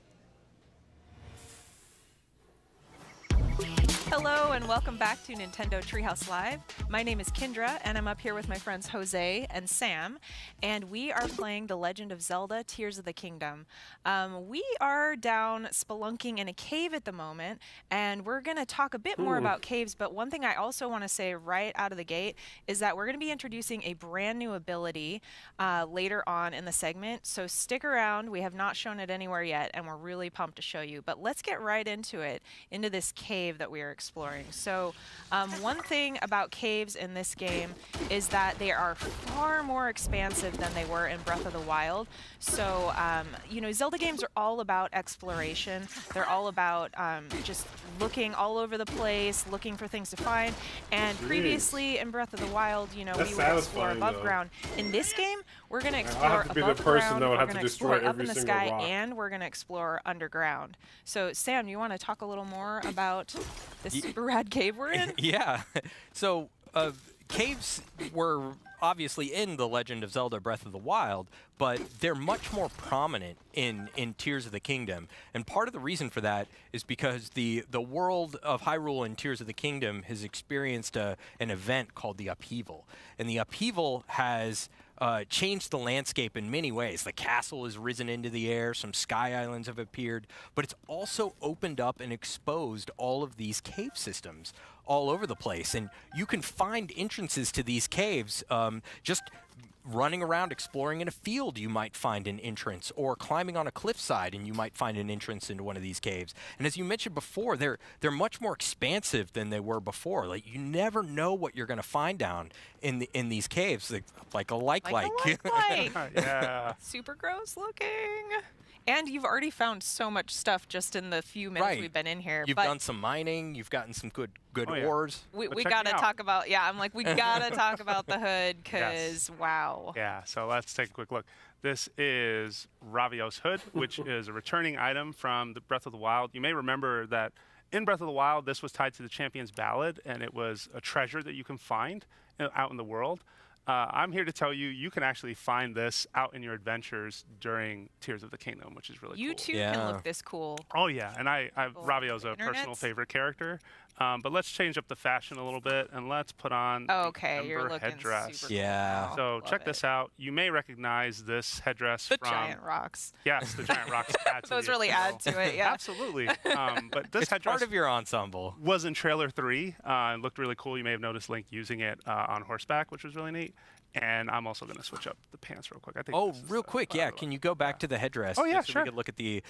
Hello and welcome back to Nintendo Treehouse Live. My name is Kendra and I'm up here with my friends Jose and Sam, and we are playing The Legend of Zelda Tears of the Kingdom. We are down spelunking in a cave at the moment, and we're going to talk a bit more about caves, but one thing I also want to say right out of the gate is that we're going to be introducing a brand new ability later on in the segment, so stick around. We have not shown it anywhere yet, and we're really pumped to show you, but let's get right into it, into this cave that we are exploring. So one thing about caves in this game is that they are far more expansive than they were in Breath of the Wild. So, Zelda games are all about exploration. They're all about just looking all over the place, looking for things to find. And previously in Breath of the Wild, we would explore above ground. In this game, we're going to explore above ground, we're going to explore up in the sky, and we're going to explore underground. So, Sam, you want to talk a little more about this super rad cave we're in? Yeah. So, caves were obviously in The Legend of Zelda Breath of the Wild, but they're much more prominent in Tears of the Kingdom. And part of the reason for that is because the world of Hyrule in Tears of the Kingdom has experienced an event called the Upheaval. And the Upheaval has changed the landscape in many ways. The castle has risen into the air, some sky islands have appeared, but it's also opened up and exposed all of these cave systems all over the place. And you can find entrances to these caves just running around exploring in a field. You might find an entrance, or climbing on a cliffside and you might find an entrance into one of these caves. And as you mentioned before, they're much more expansive than they were before. Like, you never know what you're going to find down in these caves, like a like. Yeah. Super gross looking. And you've already found so much stuff just in the few minutes we've been in here. You've done some mining. You've gotten some good ores. We gotta talk about, I'm like, we gotta talk about the hood, because wow. Yeah, so let's take a quick look. This is Ravio's hood, which is a returning item from the Breath of the Wild. You may remember that in Breath of the Wild, this was tied to the Champion's Ballad, and it was a treasure that you can find out in the world. I'm here to tell you, you can actually find this out in your adventures during Tears of the Kingdom, which is really cool. You too can look this cool. Oh yeah, and Ravio's a personal favorite character. But let's change up the fashion a little bit, and let's put on the you're Ember looking headdress. super cool now. So Love check this out. You may recognize this headdress from giant rocks. Yes, the giant rocks. Those really add to it. Yeah, absolutely. But this it's headdress part of your ensemble. Was in trailer 3. It looked really cool. You may have noticed Link using it on horseback, which was really neat. And I'm also going to switch up the pants real quick. I think. Real quick, Can you go back to the headdress? Oh yeah, so sure. We could look at the.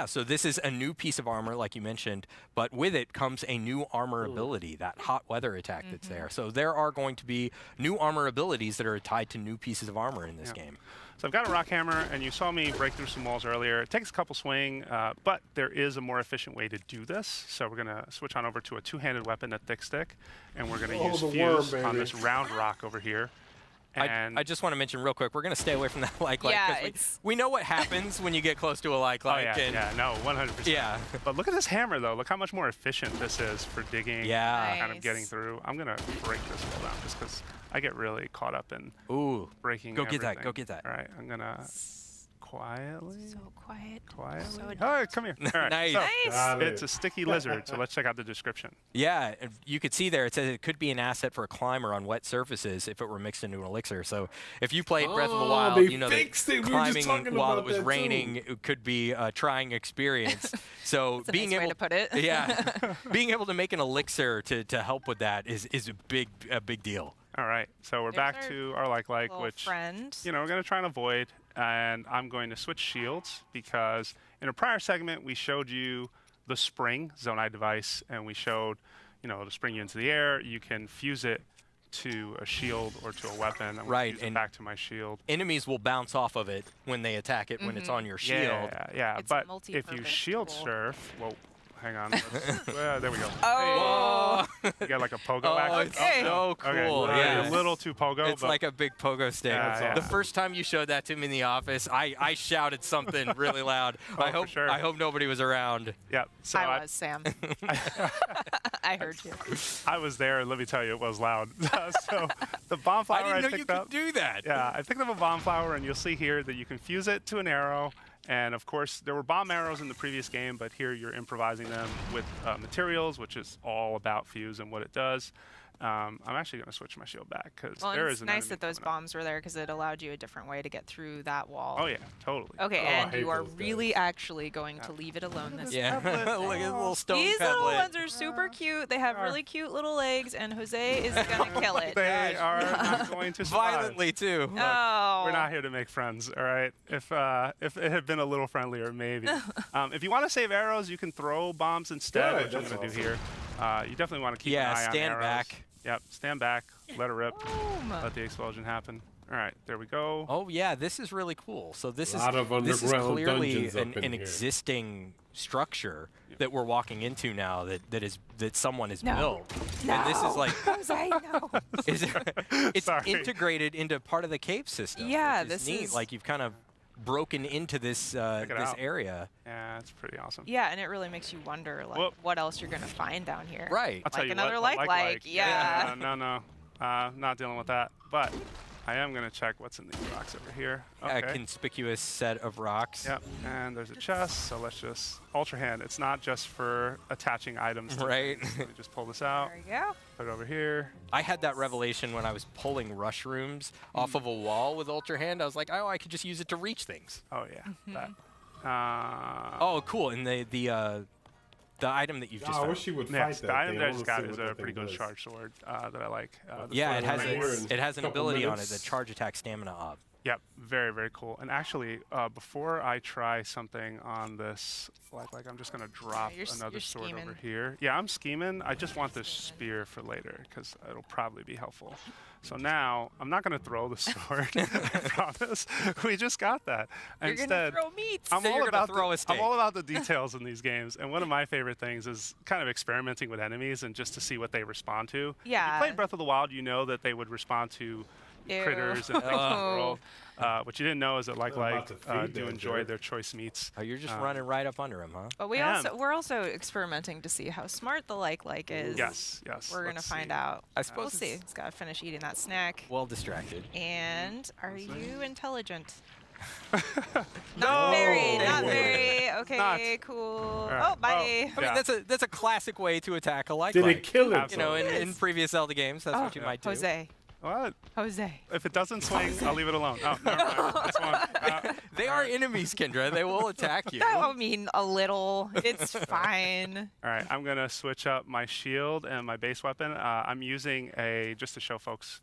So this is a new piece of armor, like you mentioned, but with it comes a new armor ability, that hot weather attack that's there. So there are going to be new armor abilities that are tied to new pieces of armor in this game. So I've got a rock hammer, and you saw me break through some walls earlier. It takes a couple swing, but there is a more efficient way to do this. So we're going to switch on over to a two-handed weapon, a thick stick, and we're going to use fuse on this round rock over here. And I just want to mention real quick, we're going to stay away from that like. We know what happens when you get close to a like. No, 100%. Yeah. But look at this hammer, though. Look how much more efficient this is for digging. Yeah. Kind of getting through. I'm going to break this wall down just because I get really caught up in breaking everything. Go get that. All right, I'm going to quietly. So quiet. Quietly. So All right, come here. All right. Nice. So, it's a sticky lizard, so let's check out the description. Yeah, you could see there, it says it could be an asset for a climber on wet surfaces if it were mixed into an elixir. So if you played Breath of the Wild, you know that climbing while it was raining it could be a trying experience. So That's being a nice way to put it. being able to make an elixir to help with that is a big deal. All right, so we're back to our like, which friend. We're going to try and avoid, and I'm going to switch shields because in a prior segment we showed you the spring Zonai device, and we showed, to spring you into the air. You can fuse it to a shield or to a weapon. Right, and back to my shield. Enemies will bounce off of it when they attack it when it's on your shield. Yeah. It's but if you shield surf, hang on. There we go. Oh. Hey, you got like a pogo action? Okay. So cool. Okay. Yeah. A little too pogo. It's like a big pogo stick. Yeah. The first time you showed that to me in the office, I shouted something really loud. I hope nobody was around. Yeah. So I was, Sam. I heard you. I was there, and let me tell you, it was loud. So the bomb flower I didn't know you picked up. could do that. Yeah, I picked up a bomb flower, and you'll see here that you can fuse it to an arrow. And of course, there were bomb arrows in the previous game, but here you're improvising them with materials, which is all about fuse and what it does. I'm actually going to switch my shield back because there is an nice that those bombs were there because it allowed you a different way to get through that wall. Oh yeah, totally. Okay, and you are really actually going to leave it alone this time. Look at the little stone These little pedlet. ones are super cute. They have really cute little legs, and Jose is going to kill it. They are not going to survive. Violently too. Look, we're not here to make friends, all right? If it had been a little friendlier, maybe. If you want to save arrows, you can throw bombs instead, which I'm going to do here. You definitely want to keep an eye on stand arrows. back. Yep, stand back, let it rip, let the explosion happen. All right, there we go. Oh yeah, this is really cool. So this is clearly an existing structure that we're walking into now that someone has built. No. And this is like Jose, no. It's integrated into part of the cave system. Yeah, this is neat. Like you've kind of broken into this area. Yeah, it's pretty awesome. Yeah, and it really makes you wonder, like, what else you're gonna find down here. Right. I'll tell like you another what, like. Yeah. No. not dealing with that. But I am going to check what's in these rocks over here. A conspicuous set of rocks. Yep, and there's a chest, so let's just Ultra Hand. It's not just for attaching items to Right. things. Let me just pull this out. There you go. Put it over here. I had that revelation when I was pulling rushrooms off of a wall with Ultra Hand. I was like, oh, I could just use it to reach things. Oh yeah, that. Oh, cool. And the item that you've just I found. wish you would fight Next, that the item thing. that I I just wanna got see is what a that pretty thing good does. charge sword that I like. Yeah, it front has right it has an Couple ability on it, minutes. the charge attack stamina up. Yep, very, very cool. And actually, before I try something on this, like I'm just gonna drop you're another sword scheming. over here. Yeah, I'm scheming. I just want this spear for later because it'll probably be helpful. So now I'm not gonna throw the sword. I promise. We just got that. You're Instead, gonna throw meats. I'm So you're all gonna about throw a I'm steak. all about the details in these games, and one of my favorite things is kind of experimenting with enemies and just to see what they respond to. If Yeah. you played Breath of the Wild, you know that they would respond to Ew. critters and things in the world. What you didn't know is that I'm about to feed do that enjoy jerk. their choice meats. Oh, you're just running right up under him, huh? But I am. we're also experimenting to see how smart the like is. Yes. We're gonna let's find see. out. I suppose We'll see. it's- He's gotta finish eating that snack. Well distracted. And are you intelligent? No. Not very. Not Not. very. Okay. Cool. right. Oh, bye. I mean, that's a classic way to attack a like. Did it kill him? You know, in previous Zelda games, that's what you might do. Jose. What? Jose. If it doesn't swing, I'll leave it alone. Oh, never mind. This one. They are enemies, Kendra. They will attack you. I mean, a little. It's fine. All right, I'm gonna switch up my shield and my base weapon. I'm using just to show folks,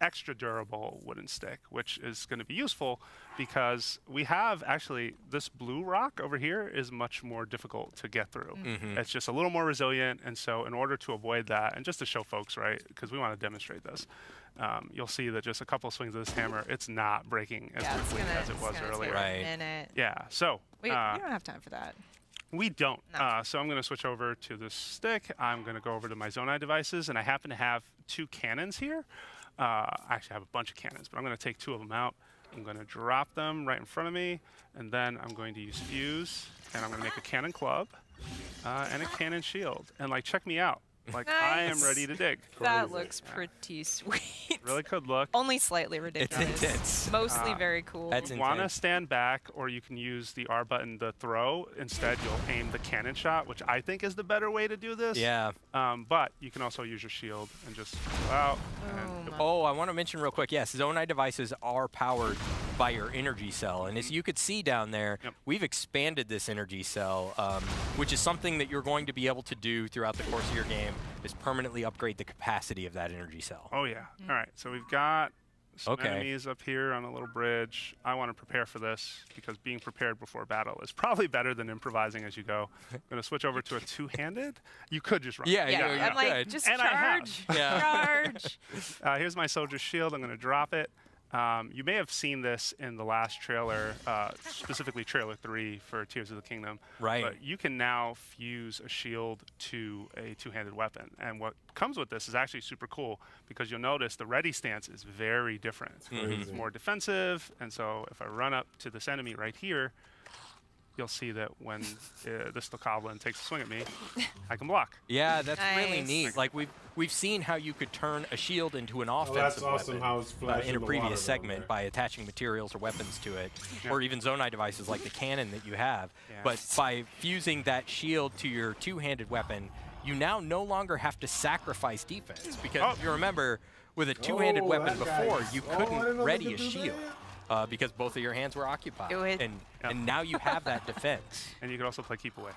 extra durable wooden stick, which is gonna be useful because we have actually this blue rock over here is much more difficult to get through. It's just a little more resilient, and so in order to avoid that, and just to show folks, right, because we want to demonstrate this, you'll see that just a couple swings of this hammer, it's not breaking as quickly as it was earlier. Right. A minute. Yeah, so We don't have time for that. we don't. No. So I'm going to switch over to this stick. I'm going to go over to my Zonai devices, and I happen to have 2 cannons here. I actually have a bunch of cannons, but I'm going to take 2 of them out. I'm going to drop them right in front of me, and then I'm going to use fuse, and I'm going to make a cannon club and a cannon shield. And like, check me out. Like, I am Nice. ready to dig. That looks pretty sweet. Really could look. Only slightly ridiculous. intense. Mostly very cool. That's You want to intense. stand back, or you can use the R button to throw. Instead, you'll aim the cannon shot, which I think is the better way to do this. Yeah. But you can also use your shield and just go out. And Boom. Oh, I want to mention real quick, yes, Zonai devices are powered by your energy cell. And as you could see down there, Yep. we've expanded this energy cell, which is something that you're going to be able to do throughout the course of your game, is permanently upgrade the capacity of that energy cell. Oh, yeah. All right. So we've got some Okay. enemies up here on a little bridge. I want to prepare for this because being prepared before battle is probably better than improvising as you go. I'm going to switch over to a two-handed. You could just run. Yeah, Yeah, you I'm like, could. just And I have. charge. Yeah. Charge. Here's my soldier's shield. I'm going to drop it. You may have seen this in the last trailer, specifically trailer 3 for Tears of the Kingdom. Right. But you can now fuse a shield to a two-handed weapon. And what comes with this is actually super cool because you'll notice the ready stance is very different. It's more defensive. And so if I run up to this enemy right here, you'll see that when this Goblin takes a swing at me, I can block. Yeah, that's really Nice. neat. Like we've seen how you could turn a shield into an offensive that's awesome weapon how it's flashing in a the previous water down segment there. by attaching materials or weapons to it, Yeah. or even Zonai devices like the cannon that you have. Yeah. But by fusing that shield to your two-handed weapon, you now no longer have to sacrifice defense because Oh. if you remember, with a two-handed Oh, weapon that guy before, is- you oh, I couldn't didn't know they ready could a do shield. Because both of your hands were occupied, Do it. and now you have that defense. And you can also play keep away.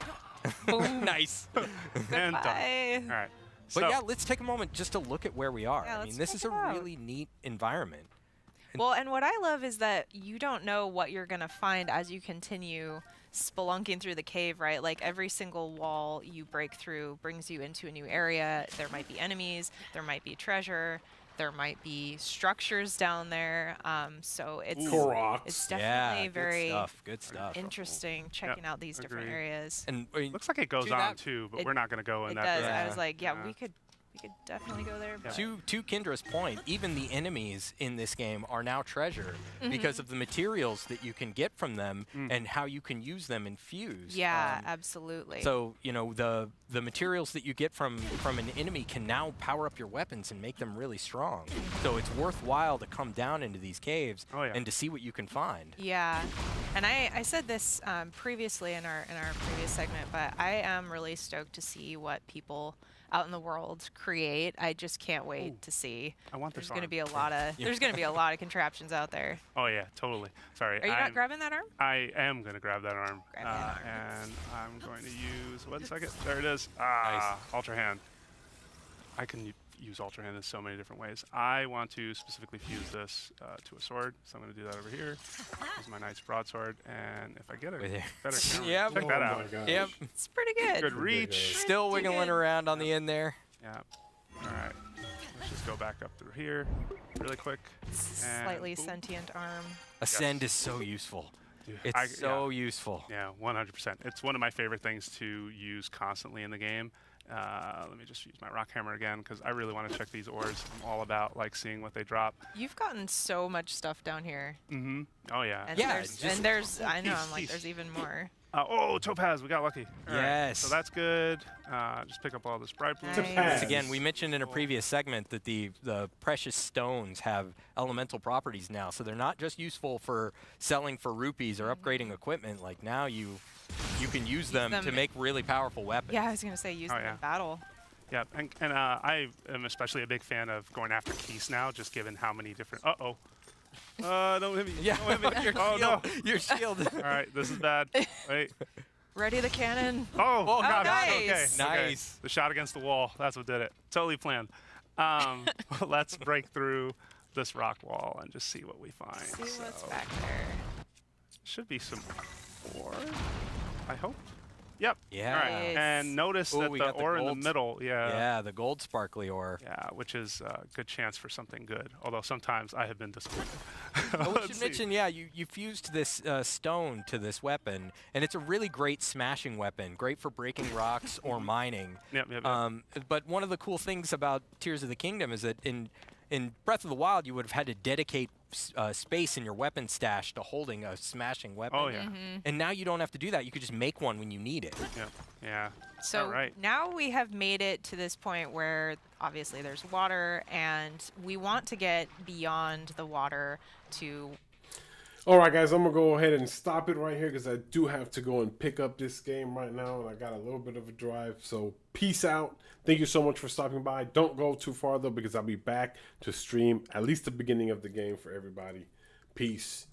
Nice. And done. Bye. All right. But So, yeah, let's take a moment just to look at where we are. Yeah, I mean, let's this check is a it out. really neat environment. Well, and what I love is that you don't know what you're going to find as you continue spelunking through the cave, right? Like every single wall you break through brings you into a new area. There might be enemies, there might be treasure, there might be structures down there. So it's Koroks. it's Yeah, definitely good very stuff. Good stuff. interesting checking out these different agreed. areas. And I mean, looks like it goes do on that- too, but It- we're not going to go in It that does. direction. I was like, yeah, Yeah. we could We could definitely go there. But To Kendra's point, even the enemies in this game are now treasure because of the materials that you can get from them and how you can use them in Fuse. yeah, absolutely. So, you know, the materials that you get from an enemy can now power up your weapons and make them really strong. So it's worthwhile to come down into these caves and to see what you can find. Yeah, and I said this previously in our previous segment, but I am really stoked to see what people out in the world create. I just can't wait to see. I want this There's going to arm. be a lot of there's going to be a lot of contraptions out there. Oh yeah, totally. Sorry. Are you not grabbing that arm? I am going to grab that arm. Grab that arm. And I'm going to use, 1 second. There it is. Ah, Ultra Hand. I can use Ultra Hand in so many different ways. I want to specifically fuse this to a sword, so I'm going to do that over here. Use my Knight's Broadsword, and if I get a better camera, Yep. check that Oh out. my gosh. Yep. It's pretty good. Good reach. Still wiggling around on the end there. Yeah. All right. Let's just go back up through here really quick. And Slightly boom. sentient arm. Ascend is so useful. Dude, It's so useful. Yeah, 100%. It's one of my favorite things to use constantly in the game. Let me just use my rock hammer again because I really want to check these ores. I'm all about like seeing what they drop. You've gotten so much stuff down here. Mm-hmm. Oh yeah. And Yeah, there's I know, peace, I'm like, peace. there's even more. Oh, Topaz, we got lucky. All right, Yes. so that's good. Just pick up all this bright blue. Nice. Topaz. Again, we mentioned in a previous segment that the precious stones have elemental properties now, so they're not just useful for selling for rupees or upgrading equipment. Like now you can use them to them- make really powerful weapons. Yeah, I was gonna say use Oh, them yeah. in battle. Yeah, and I am especially a big fan of going after Keys now, just given how many different. Uh-oh. Don't hit me. Yeah. Don't hit me. Your Oh, no. shield. Your shield. All right, this is bad. Wait. Ready the cannon. Oh, got nice. it. Okay. Nice. The shot against the wall. That's what did it. Totally planned. Let's break through this rock wall and just see what we find. See what's So, back there. should be some ore, I hope. Yep. Yeah. All right. Nice. And notice Ooh, that we the got the ore in the gold. middle, Yeah, the gold sparkly ore. yeah, which is a good chance for something good. Although sometimes I have been disappointed. Oh, we Let's should see. mention, yeah, you fused this stone to this weapon, and it's a really great smashing weapon, great for breaking rocks or mining. Yep. But one of the cool things about Tears of the Kingdom is that in Breath of the Wild, you would have had to dedicate space in your weapon stash to holding a smashing weapon. Oh yeah. And now you don't have to do that. You could just make one when you need it. Yep. Yeah. So All right. now we have made it to this point where obviously there's water, and we want to get beyond the water to. All right, guys, I'm going to go ahead and stop it right here because I do have to go and pick up this game right now, and I got a little bit of a drive. So peace out. Thank you so much for stopping by. Don't go too far, though, because I'll be back to stream at least the beginning of the game for everybody. Peace.